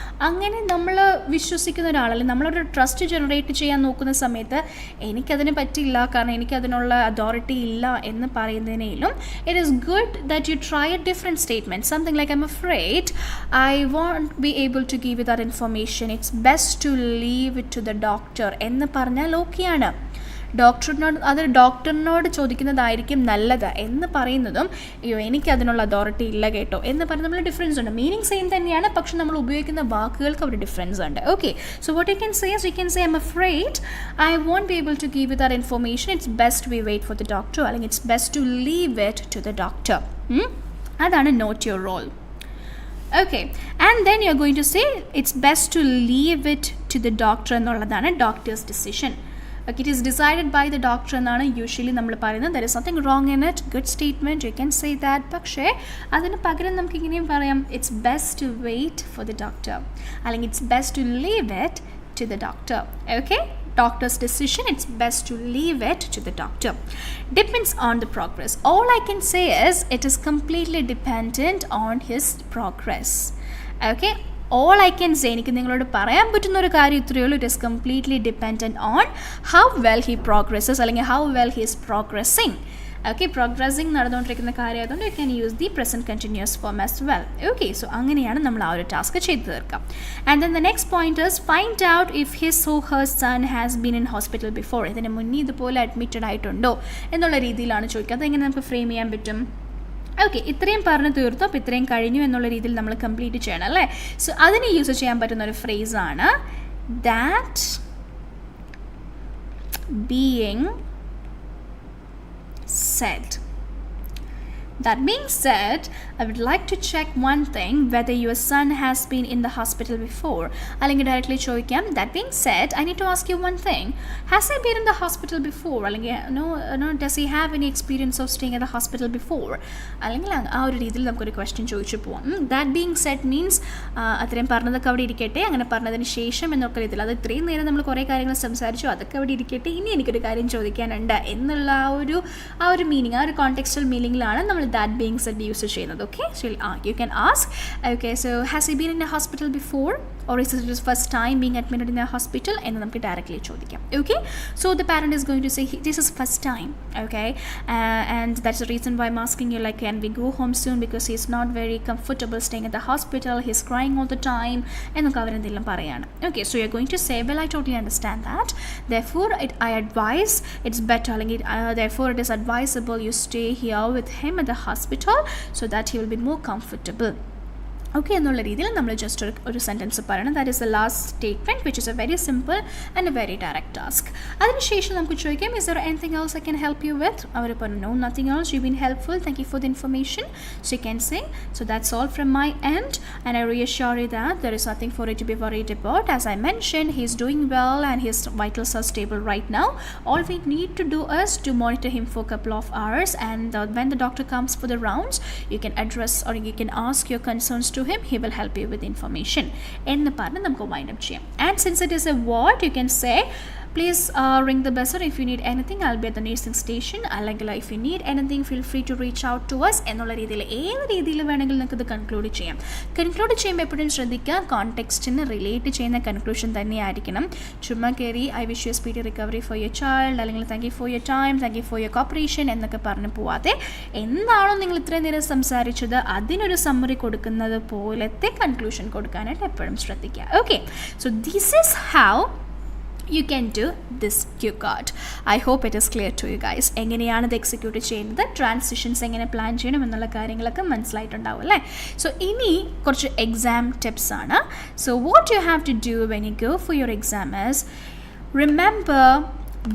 അങ്ങനെ നമ്മൾ വിശ്വസിക്കുന്ന ഒരാളല്ലേ, നമ്മളൊരു ട്രസ്റ്റ് ജനറേറ്റ് ചെയ്യാൻ നോക്കുന്ന സമയത്ത് എനിക്കതിന് പറ്റില്ല കാരണം എനിക്കതിനുള്ള അതോറിറ്റി ഇല്ല എന്ന് പറയുന്നതിനേലും it is good that you try a different statement, something like I'm afraid I won't be able to give you that information, it's best to leave it to the doctor എന്ന് പറഞ്ഞാൽ ഓക്കെയാണ്. ഡോക്ടറിനോട് ചോദിക്കുന്നതായിരിക്കും നല്ലത് എന്ന് പറയുന്നതും അയ്യോ എനിക്കതിനുള്ള authority ഇല്ല കേട്ടോ എന്ന് പറഞ്ഞ് നമ്മൾ ഡിഫറൻസ് ഉണ്ട്. മീനിങ് സെയിം തന്നെയാണ്, പക്ഷെ നമ്മൾ ഉപയോഗിക്കുന്ന വാക്കുകൾക്ക് ഒരു ഡിഫറൻസ് ഉണ്ട്. Okay, so what you can say is you can say I M afraid I won't be able to give you that information, it's best we wait for the doctor, അല്ലെങ്കിൽ it's best to leave it to the doctor. അതാണ് not your role. Okay, and then you're going to say it's best to leave it to the doctor എന്നുള്ളതാണ് doctors decision. Okay, it is decided by the doctor എന്നാണ് usually നമ്മൾ പറയുന്നത്. There is nothing wrong in it, good statement, you can say that. പക്ഷേ അതിന് പകരം നമുക്ക് ഇങ്ങനെയും പറയാം it's best to wait for the doctor, അല്ലെങ്കിൽ it's best to leave it to the doctor. Okay, doctor's decision, it's best to leave it to the doctor. Depends on the progress. All I can say is it is completely dependent on his progress. Okay, all I can say, എനിക്ക് നിങ്ങളോട് പറയാൻ പറ്റുന്ന ഒരു കാര്യം ഇത്രയേ ഉള്ളൂ, it is completely dependent on how well he progresses, അല്ലെങ്കിൽ how well he is progressing. Okay, progressing നടന്നുകൊണ്ടിരിക്കുന്ന കാര്യമായതുകൊണ്ട് you can use the present continuous form as well. Okay, so അങ്ങനെയാണ് നമ്മൾ ആ ഒരു ടാസ്ക് ചെയ്തു തീർക്കാം. And then the next point is find out if his or her son has been in hospital before. ഇതിന് മുന്നേ ഇതുപോലെ അഡ്മിറ്റഡ് ആയിട്ടുണ്ടോ എന്നുള്ള രീതിയിലാണ് ചോദിക്കുക. അതെങ്ങനെ നമുക്ക് ഫ്രെയിം ചെയ്യാൻ പറ്റും? ഓക്കെ, ഇത്രയും പറഞ്ഞ് തീർത്തു, അപ്പോൾ ഇത്രയും കഴിഞ്ഞു എന്നുള്ള രീതിയിൽ നമ്മൾ കംപ്ലീറ്റ് ചെയ്യണം അല്ലേ. സോ അതിന് യൂസ് ചെയ്യാൻ പറ്റുന്ന ഒരു ഫ്രേസാണ് that being said. That being said, I would like to check one thing, whether your son has been in the hospital before. Allengi directly ചോദിക്കാം. That being said, I need to ask you one thing. Has he been in the hospital before? Allengi no, does he have any experience of staying at the hospital before? Allengi ആ ഒരു രീതിയിൽ നമുക്കൊരു question ചോദിച്ചു പോവാം. That being said means അത്രയും പറഞ്ഞതൊക്കെ അവിടെ ഇരിക്കട്ടെ, അങ്ങനെ പറഞ്ഞതിന് ശേഷം എന്നൊക്കെ രീതിയിൽ, അത് ഇത്രയും നേരം നമ്മൾ കുറേ കാര്യങ്ങൾ സംസാരിച്ചു, അതൊക്കെ അവിടെ ഇരിക്കട്ടെ, ഇനി എനിക്കൊരു കാര്യം ചോദിക്കാനുണ്ട് എന്നുള്ള ആ ഒരു മീനിങ്, ആ ഒരു കോണ്ടെക്സ്റ്റൽ മീനിങ്ങിലാണ് നമ്മൾ that being said യൂസ് ചെയ്യുന്നത്. Okay, so you can ask, okay, so has he been in a hospital before, or is it his first time being admitted in a hospital, എന്ന് നമുക്ക് directly ചോദിക്കാം. Okay, so the parent is going to say this is first time, okay, and that's the reason why I'm asking you, like, can we go home soon because he's not very comfortable staying at the hospital, he's crying all the time എന്നൊക്കെ അവരെന്തെങ്കിലും പറയാണ്. Okay, so you're going to say, well, I totally understand that, therefore I advise it's better, therefore it is advisable you stay here with him at the hospital so that he will be more comfortable. Okay, എന്നുള്ള രീതിയിൽ നമ്മൾ just ഒരു sentence പറയണം. That is the last statement which is a very simple and a very direct task. അതിനുശേഷം നമുക്ക് ചോദിക്കാം, is there anything else I can help you with? അവർ പറഞ്ഞു, no, nothing else, you been helpful, thank you for the information. So you can say, so that's all from my end and I reassure you that there is nothing for you to be worried about. As I mentioned, he is doing well and his vitals are stable right now. All we need to do is to monitor him for a couple of hours, and when the doctor comes for the rounds, you can address or you can ask your concerns to him. He will help you with information എന്ന് പറഞ്ഞ് നമുക്ക് wind up ചെയ്യാം. And since it is a word, you can say, please ring the buzzer if you need anything, I'll be at the nursing station, അല്ലെങ്കിൽ if you need anything feel free to reach out to us എന്നുള്ള രീതിയിൽ, ഏത് രീതിയിൽ വേണമെങ്കിലും നിങ്ങൾക്ക് ഇത് conclude ചെയ്യാം. Conclude ചെയ്യുമ്പോൾ എപ്പോഴും ശ്രദ്ധിക്കുക, കോണ്ടെക്സ്റ്റിന് റിലേറ്റ് ചെയ്യുന്ന കൺക്ലൂഷൻ തന്നെയായിരിക്കണം. ചുമ്മാ കയറി I wish you speedy recovery for your child, അല്ലെങ്കിൽ thank you for your time, thank you for your cooperation എന്നൊക്കെ പറഞ്ഞ് പോവാതെ, എന്താണോ നിങ്ങൾ ഇത്രയും നേരം സംസാരിച്ചത് അതിനൊരു സമ്മറി കൊടുക്കുന്നത് പോലത്തെ കൺക്ലൂഷൻ കൊടുക്കാനായിട്ട് എപ്പോഴും ശ്രദ്ധിക്കുക. Okay, so this is how you can do this cue card. I hope it is clear to you guys. എങ്ങനെയാണ് ഇത് എക്സിക്യൂട്ട് ചെയ്യുന്നത്, ട്രാൻസിഷൻസ് എങ്ങനെ പ്ലാൻ ചെയ്യണം എന്നുള്ള കാര്യങ്ങളൊക്കെ മനസ്സിലായിട്ടുണ്ടാവും അല്ലേ. സോ ഇനി കുറച്ച് എക്സാം ടിപ്സ് ആണ്. So what you have to do when you go for your exam is, remember,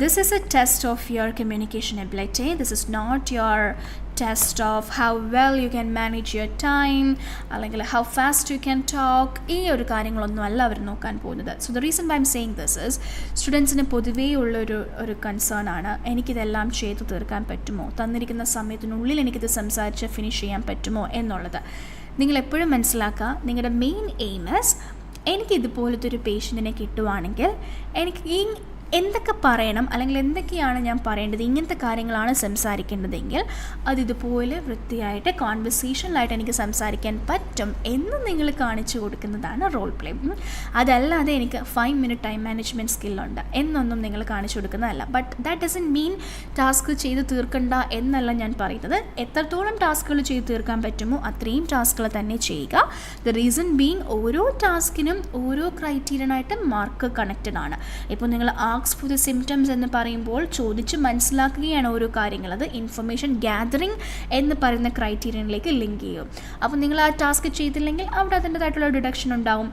this is a test of your communication ability. This is not your test of how well you can manage your time, അല്ലെങ്കിൽ how fast you can talk. ഈ ഒരു കാര്യങ്ങളൊന്നും അല്ല അവർ നോക്കാൻ പോകുന്നത്. So the reason why I M saying this is, സ്റ്റുഡൻസിന് പൊതുവേ ഉള്ളൊരു കൺസേൺ ആണ്, എനിക്കിതെല്ലാം ചെയ്തു തീർക്കാൻ പറ്റുമോ, തന്നിരിക്കുന്ന സമയത്തിനുള്ളിൽ എനിക്കിത് സംസാരിച്ച് ഫിനിഷ് ചെയ്യാൻ പറ്റുമോ എന്നുള്ളത്. നിങ്ങളെപ്പോഴും മനസ്സിലാക്കുക, നിങ്ങളുടെ മെയിൻ എയിം ഇസ്, എനിക്കിതുപോലത്തെ ഒരു പേഷ്യൻറ്റിനെ കിട്ടുവാണെങ്കിൽ എനിക്ക് എന്തൊക്കെ പറയണം, അല്ലെങ്കിൽ എന്തൊക്കെയാണ് ഞാൻ പറയേണ്ടത്, ഇങ്ങനത്തെ കാര്യങ്ങളാണ് സംസാരിക്കേണ്ടതെങ്കിൽ അതിതുപോലെ വൃത്തിയായിട്ട് കോൺവെർസേഷനിലായിട്ട് എനിക്ക് സംസാരിക്കാൻ പറ്റും എന്ന് നിങ്ങൾ കാണിച്ചു കൊടുക്കുന്നതാണ് റോൾ പ്ലേ. അതല്ലാതെ എനിക്ക് 5 minute ടൈം മാനേജ്മെൻറ്റ് സ്കില്ലുണ്ട് എന്നൊന്നും നിങ്ങൾ കാണിച്ചു കൊടുക്കുന്നതല്ല. But that doesn't mean task ചെയ്ത് തീർക്കണ്ട എന്നല്ല ഞാൻ പറയുന്നത്. എത്രത്തോളം ടാസ്കുകൾ ചെയ്ത് തീർക്കാൻ പറ്റുമോ അത്രയും ടാസ്കുകൾ തന്നെ ചെയ്യുക. ദ റീസൺ ബീങ്, ഓരോ ടാസ്കിനും ഓരോ ക്രൈറ്റീരിയനായിട്ട് മാർക്ക് കണക്റ്റഡ് ആണ്. ഇപ്പോൾ നിങ്ങൾ for the symptoms എന്ന് പറയുമ്പോൾ ചോദിച്ച് മനസ്സിലാക്കുകയാണ് ഓരോ കാര്യങ്ങൾ. അത് ഇൻഫർമേഷൻ ഗ്യാതറിങ് എന്ന് പറയുന്ന ക്രൈറ്റീരിയനിലേക്ക് ലിങ്ക് ചെയ്യും. അപ്പോൾ നിങ്ങൾ ആ ടാസ്ക് ചെയ്തില്ലെങ്കിൽ അവിടെ അതിൻ്റെതായിട്ടുള്ള ഡിഡക്ഷൻ ഉണ്ടാവും.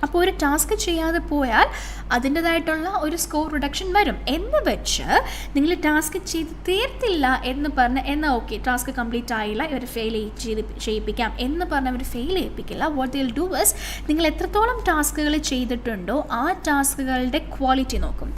അപ്പോൾ ഒരു ടാസ്ക് ചെയ്യാതെ പോയാൽ അതിൻ്റെതായിട്ടുള്ള ഒരു സ്കോർ റിഡക്ഷൻ വരും. എന്ന് വെച്ച് നിങ്ങൾ ടാസ്ക് ചെയ്ത് തീർത്തില്ല എന്ന് പറഞ്ഞ് എന്നാൽ ഓക്കെ ടാസ്ക് കംപ്ലീറ്റ് ആയില്ല, ഇവർ ചെയ്യിപ്പിക്കാം എന്ന് പറഞ്ഞ് അവർ ഫെയിൽ ചെയ്യിപ്പിക്കില്ല. What they will do is, നിങ്ങൾ എത്രത്തോളം ടാസ്കുകൾ ചെയ്തിട്ടുണ്ടോ ആ ടാസ്കുകളുടെ ക്വാളിറ്റി നോക്കും.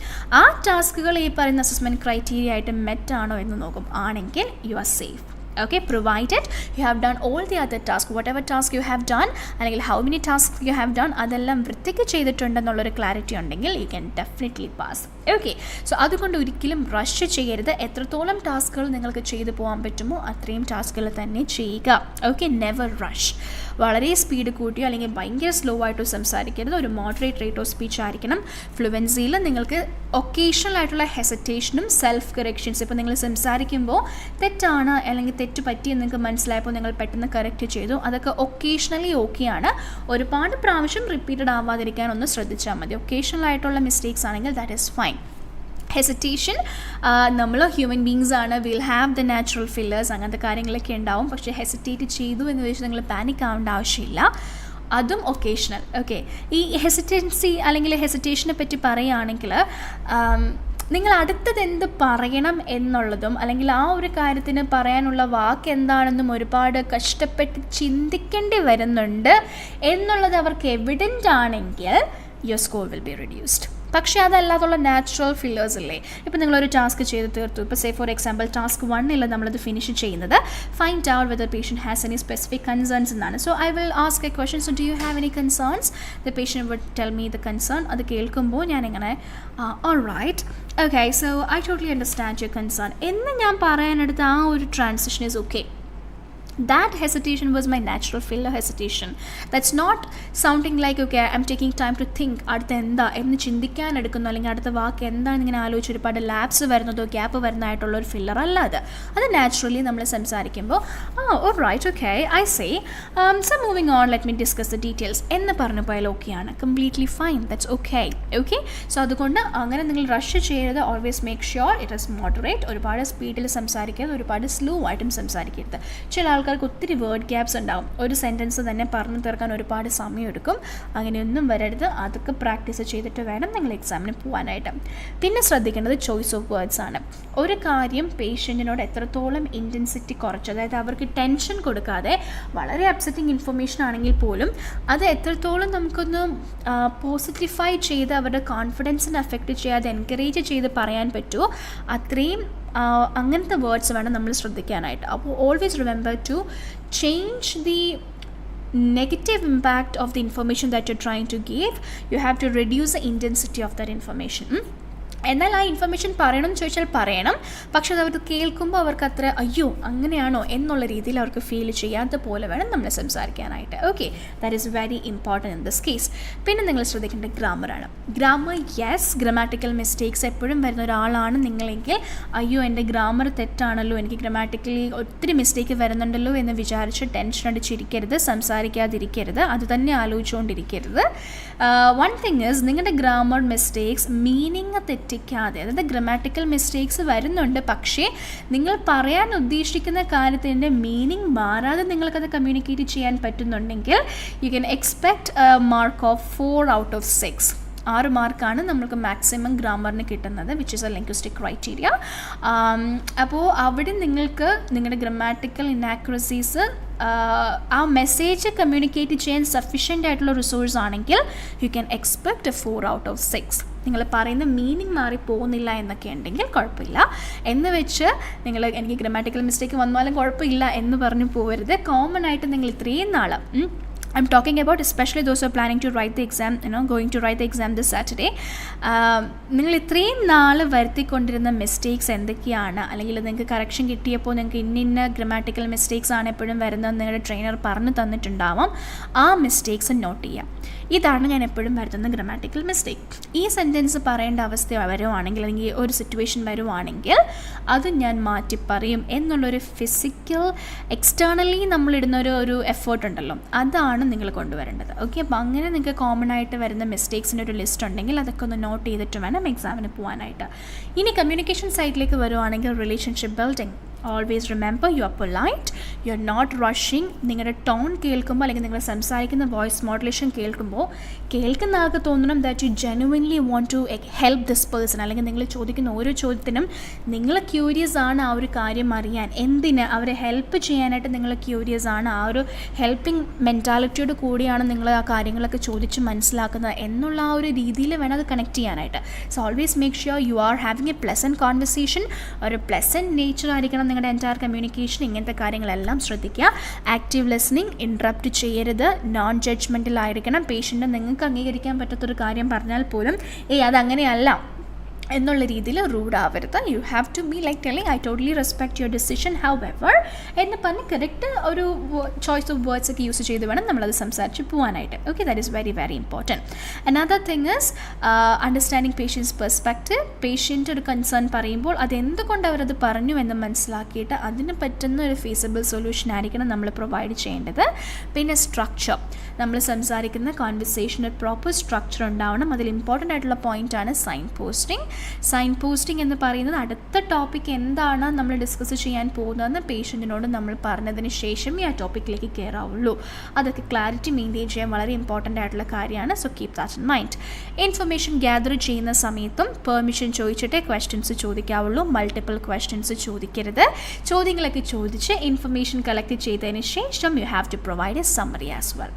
ആ ടാസ്കുകൾ ഈ പറയുന്ന അസസ്മെൻറ്റ് ക്രൈറ്റീരിയ ആയിട്ട് മെറ്റ് ആണോ എന്ന് നോക്കും. ആണെങ്കിൽ you are safe. Okay, provided you have done all the other tasks, whatever task you have done, അല്ലെങ്കിൽ how many tasks you have done, അതെല്ലാം വൃത്തിക്ക് ചെയ്തിട്ടുണ്ടെന്നുള്ളൊരു ക്ലാരിറ്റി ഉണ്ടെങ്കിൽ you can definitely pass. Okay, so അതുകൊണ്ട് ഒരിക്കലും റഷ് ചെയ്യരുത്. എത്രത്തോളം ടാസ്കുകൾ നിങ്ങൾക്ക് ചെയ്തു പോകാൻ പറ്റുമോ അത്രയും ടാസ്കുകൾ തന്നെ ചെയ്യുക. Okay, never rush. വളരെ സ്പീഡ് കൂട്ടിയോ അല്ലെങ്കിൽ ഭയങ്കര സ്ലോ ആയിട്ടോ സംസാരിക്കരുത്. ഒരു മോഡറേറ്റ് റേറ്റ് ഓഫ് സ്പീച്ച് ആയിരിക്കണം. ഫ്ലുവൻസിയിൽ നിങ്ങൾക്ക് ഒക്കേഷണൽ ആയിട്ടുള്ള ഹെസിറ്റേഷനും സെൽഫ് കറക്ഷൻസ്, ഇപ്പോൾ നിങ്ങൾ സംസാരിക്കുമ്പോൾ തെറ്റാണ് അല്ലെങ്കിൽ തെറ്റ് പറ്റിയെന്ന് നിങ്ങൾക്ക് മനസ്സിലായപ്പോൾ നിങ്ങൾ പെട്ടെന്ന് കറക്റ്റ് ചെയ്തു, അതൊക്കെ ഒക്കേഷണലി ഓക്കെയാണ്. ഒരുപാട് പ്രാവശ്യം റിപ്പീറ്റഡ് ആവാതിരിക്കാൻ ഒന്ന് ശ്രദ്ധിച്ചാൽ മതി. ഒക്കേഷണൽ ആയിട്ടുള്ള മിസ്റ്റേക്സ് ആണെങ്കിൽ ദാറ്റ് ഈസ് ഫൈൻ. ഹെസിറ്റേഷൻ, നമ്മൾ ഹ്യൂമൻ ബീങ്സ് ആണ്, will have the natural fillers, അങ്ങനത്തെ കാര്യങ്ങളൊക്കെ ഉണ്ടാവും. പക്ഷേ ഹെസിറ്റേറ്റ് ചെയ്തു എന്ന് വെച്ച് നിങ്ങൾ പാനിക് ആവേണ്ട ആവശ്യമില്ല. അതും ഒക്കേഷണൽ. ഓക്കെ, ഈ ഹെസിറ്റൻസി അല്ലെങ്കിൽ ഹെസിറ്റേഷനെ പറ്റി പറയുകയാണെങ്കിൽ നിങ്ങൾ അടുത്തത് എന്ത് പറയണം എന്നുള്ളതും അല്ലെങ്കിൽ ആ ഒരു കാര്യത്തിന് പറയാനുള്ള വാക്ക് എന്താണെന്നും ഒരുപാട് കഷ്ടപ്പെട്ട് ചിന്തിക്കേണ്ടി വരുന്നുണ്ട് എന്നുള്ളത് അവർക്ക് എവിഡൻ്റ് ആണെങ്കിൽ your score will be reduced. പക്ഷേ അതല്ലാതുള്ള നാച്ചുറൽ ഫില്ലേഴ്സ് ഇല്ലേ, ഇപ്പോൾ നിങ്ങളൊരു ടാസ്ക് ചെയ്ത് തീർത്തു, ഇപ്പോൾ സേ ഫോർ എക്സാമ്പിൾ ടാസ്ക് 1 നമ്മളത് ഫിനിഷ് ചെയ്യുന്നത് find out whether patient has any specific concerns എന്നാണ്. So I will ask a question, so do you have any concerns? The patient would tell me the concern. അത് കേൾക്കുമ്പോൾ ഞാനിങ്ങനെ alright, okay, so I totally understand your concern എന്ന് ഞാൻ പറയാനെടുത്ത ആ ഒരു transition is okay. That hesitation was my natural filler hesitation. That's not sounding like, okay, I'm taking time to think, അടുത്ത എന്താ എന്ന് ചിന്തിക്കാൻ എടുക്കുന്നു, അല്ലെങ്കിൽ അടുത്ത വാക്ക് എന്താണ് ഇങ്ങനെ ആലോചിച്ച് ഒരുപാട് ലാപ്സ് വരുന്നതോ ഗ്യാപ്പ് വരുന്നതായിട്ടുള്ള ഒരു ഫില്ലർ അല്ല അത്. അത് നാച്ചുറലി നമ്മൾ സംസാരിക്കുമ്പോൾ alright, okay, I say, so moving on, let me discuss the details എന്ന് പറഞ്ഞു പോയാൽ ഓക്കെയാണ്, completely fine, that's okay. Okay, so അതുകൊണ്ട് അങ്ങനെ നിങ്ങൾ റഷ് ചെയ്യരുത്. Always make sure it is moderate. ഒരുപാട് സ്പീഡിൽ സംസാരിക്കരുത്, ഒരുപാട് സ്ലോ ആയിട്ടും സംസാരിക്കരുത്. ചില ആൾക്കാർക്ക് ഒത്തിരി വേർഡ് ഗ്യാപ്സ് ഉണ്ടാവും. ഒരു സെൻറ്റൻസ് തന്നെ പറഞ്ഞു തീർക്കാൻ ഒരുപാട് സമയമെടുക്കും. അങ്ങനെയൊന്നും വരരുത്. അതൊക്കെ പ്രാക്ടീസ് ചെയ്തിട്ട് വേണം നിങ്ങൾ എക്സാമിന് പോകാനായിട്ട്. പിന്നെ ശ്രദ്ധിക്കേണ്ടത് ചോയ്സ് ഓഫ് വേർഡ്സ് ആണ്. ഒരു കാര്യം പേഷ്യൻറ്റിനോട് എത്രത്തോളം ഇൻറ്റൻസിറ്റി കുറച്ച്, അതായത് അവർക്ക് ടെൻഷൻ കൊടുക്കാതെ, വളരെ അപ്സെറ്റിംഗ് ഇൻഫർമേഷൻ ആണെങ്കിൽ പോലും അത് എത്രത്തോളം നമുക്കൊന്ന് പോസിറ്റീഫൈ ചെയ്ത് അവരുടെ കോൺഫിഡൻസിനെ അഫക്റ്റ് ചെയ്യാതെ എൻകറേജ് ചെയ്ത് പറയാൻ പറ്റുമോ അത്രയും അങ്ങനത്തെ വേർഡ്സ് വേണം നമ്മൾ ശ്രദ്ധിക്കാനായിട്ട്. അപ്പോൾ always remember to change the negative impact of the information that you're trying to give. You have to reduce the intensity of that information. എന്നാൽ ആ ഇൻഫർമേഷൻ പറയണം എന്ന് ചോദിച്ചാൽ പറയണം, പക്ഷെ അത് അവർ കേൾക്കുമ്പോൾ അവർക്ക് അത്ര അയ്യോ അങ്ങനെയാണോ എന്നുള്ള രീതിയിൽ അവർക്ക് ഫീൽ ചെയ്യാത്ത പോലെ വേണം നമ്മൾ സംസാരിക്കാനായിട്ട്. Okay, that is very important in this case. പിന്നെ നിങ്ങൾ ശ്രദ്ധിക്കേണ്ട ഗ്രാമറാണ്. ഗ്രാമർ, യെസ്, ഗ്രാമാറ്റിക്കൽ മിസ്റ്റേക്സ് എപ്പോഴും വരുന്ന ഒരാളാണ് നിങ്ങളെങ്കിൽ അയ്യോ എൻ്റെ ഗ്രാമർ തെറ്റാണല്ലോ, എനിക്ക് ഗ്രാമാറ്റിക്കലി ഒത്തിരി മിസ്റ്റേക്ക് വരുന്നുണ്ടല്ലോ എന്ന് വിചാരിച്ച് ടെൻഷൻ അടിച്ചിരിക്കരുത്, സംസാരിക്കാതിരിക്കരുത്, അത് തന്നെ ആലോചിച്ചുകൊണ്ടിരിക്കരുത്. വൺ തിങ് ഈസ്, നിങ്ങളുടെ ഗ്രാമർ മിസ്റ്റേക്സ് മീനിങ് തെറ്റിക്കാതെ, അതായത് ഗ്രാമാറ്റിക്കൽ മിസ്റ്റേക്സ് വരുന്നുണ്ട്, പക്ഷേ നിങ്ങൾ പറയാൻ ഉദ്ദേശിക്കുന്ന കാര്യത്തിൻ്റെ മീനിങ് മാറാതെ നിങ്ങൾക്കത് കമ്മ്യൂണിക്കേറ്റ് ചെയ്യാൻ പറ്റുന്നുണ്ടെങ്കിൽ you can expect mark of 4 out of 6. 6 മാർക്കാണ് നമ്മൾക്ക് മാക്സിമം ഗ്രാമറിന് കിട്ടുന്നത്, which is A linguistic criteria. അപ്പോൾ അവിടെ നിങ്ങൾക്ക് നിങ്ങളുടെ ഗ്രാമാറ്റിക്കൽ ഇനാക്യുറസീസ് ആ മെസ്സേജ് കമ്മ്യൂണിക്കേറ്റ് ചെയ്യാൻ സഫീഷ്യൻ്റ് ആയിട്ടുള്ള റിസോഴ്സ് ആണെങ്കിൽ you can expect 4 out of 6. നിങ്ങൾ പറയുന്ന മീനിങ് മാറിപ്പോകുന്നില്ല എന്നൊക്കെ ഉണ്ടെങ്കിൽ കുഴപ്പമില്ല. എന്ന് വെച്ച് നിങ്ങൾ എനിക്ക് ഗ്രാമാറ്റിക്കൽ മിസ്റ്റേക്ക് വന്നാലും കുഴപ്പമില്ല എന്ന് പറഞ്ഞു പോകരുത്. കോമൺ ആയിട്ട് നിങ്ങൾ ഇത്രയും നാൾ I'm talking about especially those who are planning to write the exam, going to write the exam this Saturday. നിങ്ങൾ ഇത്രയും നാൾ വരുത്തിക്കൊണ്ടിരുന്ന മിസ്റ്റേക്സ് എന്തൊക്കെയാണ്, അല്ലെങ്കിൽ നിങ്ങൾക്ക് കറക്ഷൻ കിട്ടിയപ്പോൾ നിങ്ങൾക്ക് ഇന്ന ഗ്രാമാറ്റിക്കൽ മിസ്റ്റേക്സ് ആണ് എപ്പോഴും വരുന്നതെന്ന് നിങ്ങളുടെ ട്രെയിനർ പറഞ്ഞു തന്നിട്ടുണ്ടാവാം. ആ മിസ്റ്റേക്സ് നോട്ട് ചെയ്യാം. ഇതാണ് ഞാൻ എപ്പോഴും വരുത്തുന്ന ഗ്രാമാറ്റിക്കൽ മിസ്റ്റേക്ക്. ഈ സെൻറ്റൻസ് പറയേണ്ട അവസ്ഥ വരുവാണെങ്കിൽ, അല്ലെങ്കിൽ ഒരു സിറ്റുവേഷൻ വരുവാണെങ്കിൽ അത് ഞാൻ മാറ്റി പറയും എന്നുള്ളൊരു ഫിസിക്കൽ എക്സ്റ്റേണലി നമ്മളിടുന്ന ഒരു എഫേർട്ട് ഉണ്ടല്ലോ, അതാണ് നിങ്ങൾ കൊണ്ടുവരേണ്ടത്. ഓക്കെ, അപ്പോൾ അങ്ങനെ നിങ്ങൾക്ക് കോമൺ ആയിട്ട് വരുന്ന മിസ്റ്റേക്സിൻ്റെ ഒരു ലിസ്റ്റ് ഉണ്ടെങ്കിൽ അതൊക്കെ ഒന്ന് നോട്ട് ചെയ്തിട്ട് വേണം എക്സാമിന് പോകാനായിട്ട്. ഇനി കമ്മ്യൂണിക്കേഷൻ സൈഡിലേക്ക് വരുവാണെങ്കിൽ relationship building. Always remember you are polite, you are not rushing. നിങ്ങളുടെ ടോൺ കേൾക്കുമ്പോൾ അല്ലെങ്കിൽ നിങ്ങൾ സംസാരിക്കുന്ന വോയിസ് മോഡുലേഷൻ കേൾക്കുമ്പോൾ കേൾക്കുന്ന ആൾക്ക് തോന്നണം that you genuinely want to help this person, അല്ലെങ്കിൽ നിങ്ങൾ ചോദിക്കുന്ന ഓരോ ചോദ്യത്തിനും നിങ്ങൾ ക്യൂരിയസ് ആണ് ആ ഒരു കാര്യം അറിയാൻ, എന്തിന് അവരെ ഹെൽപ്പ് ചെയ്യാനായിട്ട് നിങ്ങൾ ക്യൂരിയസ് ആണ്, ആ ഒരു ഹെൽപ്പിംഗ് മെൻറ്റാലിറ്റിയോട് കൂടിയാണ് നിങ്ങൾ ആ കാര്യങ്ങളൊക്കെ ചോദിച്ച് മനസ്സിലാക്കുന്നത് എന്നുള്ള ആ ഒരു രീതിയിൽ വേണം അത് കണക്ട് ചെയ്യാനായിട്ട്. So always make sure you are having A pleasant conversation, ഒരു പ്ലസൻറ്റ് നേച്ചർ ആയിരിക്കണം നിങ്ങളുടെ എൻറ്റയർ കമ്മ്യൂണിക്കേഷൻ. ഇങ്ങനത്തെ കാര്യങ്ങളെല്ലാം ശ്രദ്ധിക്കുക. ആക്റ്റീവ് ലിസണിങ്, ഇൻട്രപ്റ്റ് ചെയ്യരുത്, നോൺ ജഡ്ജ്മെൻറ്റലായിരിക്കണം. പേഷ്യൻറ്റ് നിങ്ങൾക്ക് അംഗീകരിക്കാൻ പറ്റാത്തൊരു കാര്യം പറഞ്ഞാൽ പോലും അതങ്ങനെയല്ല എന്നുള്ള രീതിയിൽ റൂഡ് ആവരുത്. You have to be like telling I totally respect your decision however എന്ന് പറഞ്ഞ് കറക്റ്റ് ഒരു ചോയ്സ് ഓഫ് വേർഡ്സ് ഒക്കെ യൂസ് ചെയ്ത് വേണം നമ്മളത് സംസാരിച്ച് പോകാനായിട്ട്. Okay, that is very very important. Another thing is understanding patient's perspective. Patient ഒരു കൺസേൺ പറയുമ്പോൾ അതെന്തുകൊണ്ട് അവരത് പറഞ്ഞു എന്ന് മനസ്സിലാക്കിയിട്ട് അതിന് പറ്റുന്ന ഒരു ഫീസിബിൾ സൊല്യൂഷൻ ആയിരിക്കണം നമ്മൾ പ്രൊവൈഡ് ചെയ്യേണ്ടത്. പിന്നെ സ്ട്രക്ചർ, നമ്മൾ സംസാരിക്കുന്ന കോൺവെർസേഷന് പ്രോപ്പർ സ്ട്രക്ചർ ഉണ്ടാവണം. അതിൽ ഇമ്പോർട്ടൻ്റ് ആയിട്ടുള്ള പോയിൻ്റാണ് സൈൻ പോസ്റ്റിംഗ്. സൈൻ പോസ്റ്റിംഗ് എന്ന് പറയുന്നത് അടുത്ത ടോപ്പിക് എന്താണ് നമ്മൾ ഡിസ്കസ് ചെയ്യാൻ പോകുന്നതെന്ന് പേഷ്യൻറ്റിനോട് നമ്മൾ പറഞ്ഞതിന് ശേഷമേ ആ ടോപ്പിക്കിലേക്ക് കയറാവുള്ളൂ. അതൊക്കെ ക്ലാരിറ്റി മെയിൻറ്റെയിൻ ചെയ്യാൻ വളരെ ഇമ്പോർട്ടൻ്റ് ആയിട്ടുള്ള കാര്യമാണ്. So keep that in mind. Information gather ചെയ്യുന്ന സമയത്തും പെർമിഷൻ ചോദിച്ചിട്ടേ ക്വസ്റ്റ്യൻസ് ചോദിക്കാവുള്ളൂ. മൾട്ടിപ്പിൾ ക്വസ്റ്റ്യൻസ് ചോദിക്കരുത്. ചോദ്യങ്ങളൊക്കെ ചോദിച്ച് ഇൻഫർമേഷൻ കളക്ട് ചെയ്തതിന് ശേഷം you have to provide a summary as well.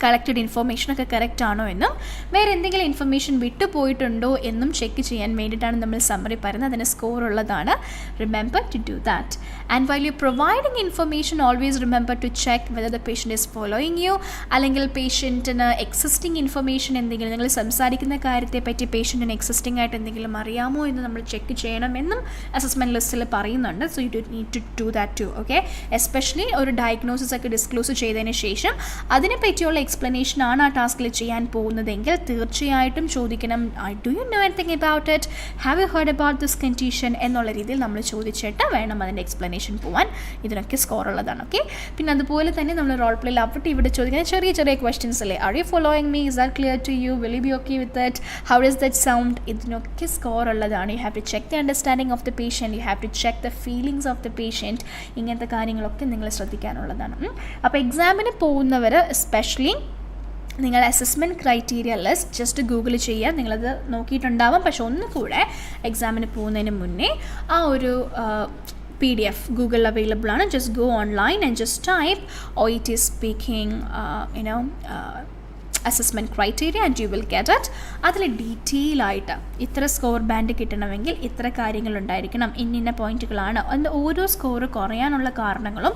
Collected ഇൻഫർമേഷനൊക്കെ കറക്റ്റ് ആണോ എന്നും വേറെ എന്തെങ്കിലും ഇൻഫർമേഷൻ വിട്ടുപോയിട്ടുണ്ടോ എന്നും ചെക്ക് ചെയ്യാൻ വേണ്ടിയിട്ടാണ് നമ്മൾ സമ്മറി പറയുന്നത്. അതിന് സ്കോർ ഉള്ളതാണ്. Remember to do that. And while you providing information always remember to check whether the patient is following you, അല്ലെങ്കിൽ പേഷ്യൻറ്റിന് എക്സിസ്റ്റിംഗ് ഇൻഫർമേഷൻ എന്തെങ്കിലും നിങ്ങൾ സംസാരിക്കുന്ന കാര്യത്തെ പറ്റി പേഷ്യൻറ്റിന് എക്സിസ്റ്റിംഗ് ആയിട്ട് എന്തെങ്കിലും അറിയാമോ എന്ന് നമ്മൾ ചെക്ക് ചെയ്യണമെന്നും അസസ്മെൻറ്റ് ലിസ്റ്റിൽ പറയുന്നുണ്ട്. So you do need to do that too. Okay, especially ഒരു ഡയഗ്നോസിസ് ഒക്കെ ഡിസ്ക്ലോസ് ചെയ്തതിന് ശേഷം അതിനെ പറ്റിയുള്ള എക്സ്പ്ലനേഷൻ ആണ് ആ ടാസ്കിൽ ചെയ്യാൻ പോകുന്നതെങ്കിൽ തീർച്ചയായിട്ടും ചോദിക്കണം, do you know anything about it, have you heard about this condition എന്നുള്ള രീതിയിൽ നമ്മൾ ചോദിച്ചിട്ട് വേണം അതിൻ്റെ എക്സ്പ്ലനേഷൻ പോകാൻ. ഇതിനൊക്കെ സ്കോർ ഉള്ളതാണ്. ഓക്കെ, പിന്നെ അതുപോലെ തന്നെ നമ്മൾ റോൾ പ്ലേയിൽ അവിടെ ഇവിടെ ചോദിക്കുന്ന ചെറിയ ചെറിയ ക്വസ്റ്റ്യൻസ് അല്ലേ, are you following me, is that clear to you, will you be okay with it, how does that sound, ഇതിനൊക്കെ സ്കോർ ഉള്ളതാണ്. You have to check the understanding of the patient, you have to check the feelings of the patient. ഇങ്ങനത്തെ കാര്യങ്ങളൊക്കെ നിങ്ങൾ ശ്രദ്ധിക്കാനുള്ളതാണ്. അപ്പോൾ എക്സാമിന് പോകുന്നവർ especially നിങ്ങൾ assessment criteria list just Google ചെയ്യുക. നിങ്ങളത് നോക്കിയിട്ടുണ്ടാവാം, പക്ഷെ ഒന്നുകൂടെ എക്സാമിന് പോകുന്നതിന് മുന്നേ ആ ഒരു PDF Google available ആണ്. Just go online and just type OET speaking assessment criteria and you will get it. അതിൽ ഡീറ്റെയിൽ ആയിട്ട് ഇത്ര സ്കോർ ബാൻഡ് കിട്ടണമെങ്കിൽ ഇത്ര കാര്യങ്ങളുണ്ടായിരിക്കണം, ഇന്ന പോയിന്റുകളാണ്, അതിൻ്റെ ഓരോ സ്കോർ കുറയാനുള്ള കാരണങ്ങളും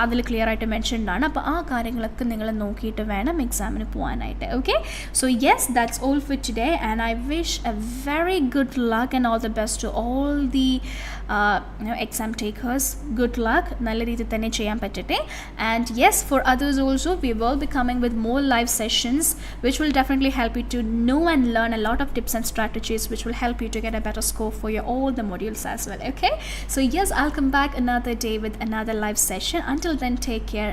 അതിൽ ക്ലിയർ ആയിട്ട് മെൻഷൻഡ് ആണ്. അപ്പോൾ ആ കാര്യങ്ങളൊക്കെ നിങ്ങൾ നോക്കിയിട്ട് വേണം എക്സാമിന് പോകാനായിട്ട്. Okay, so yes, that's all for today and I wish a very good luck and all the best to all the exam takers. Good luck, നല്ല രീതിയിൽ തന്നെ ചെയ്യാൻ പറ്റട്ടെ. And yes, for others also we will be coming with more live sessions which will definitely help you to know and learn a lot of tips and strategies which will help you to get a better score for your all the modules as well. Okay, so yes, I'll come back another day with another live session. Until then, take care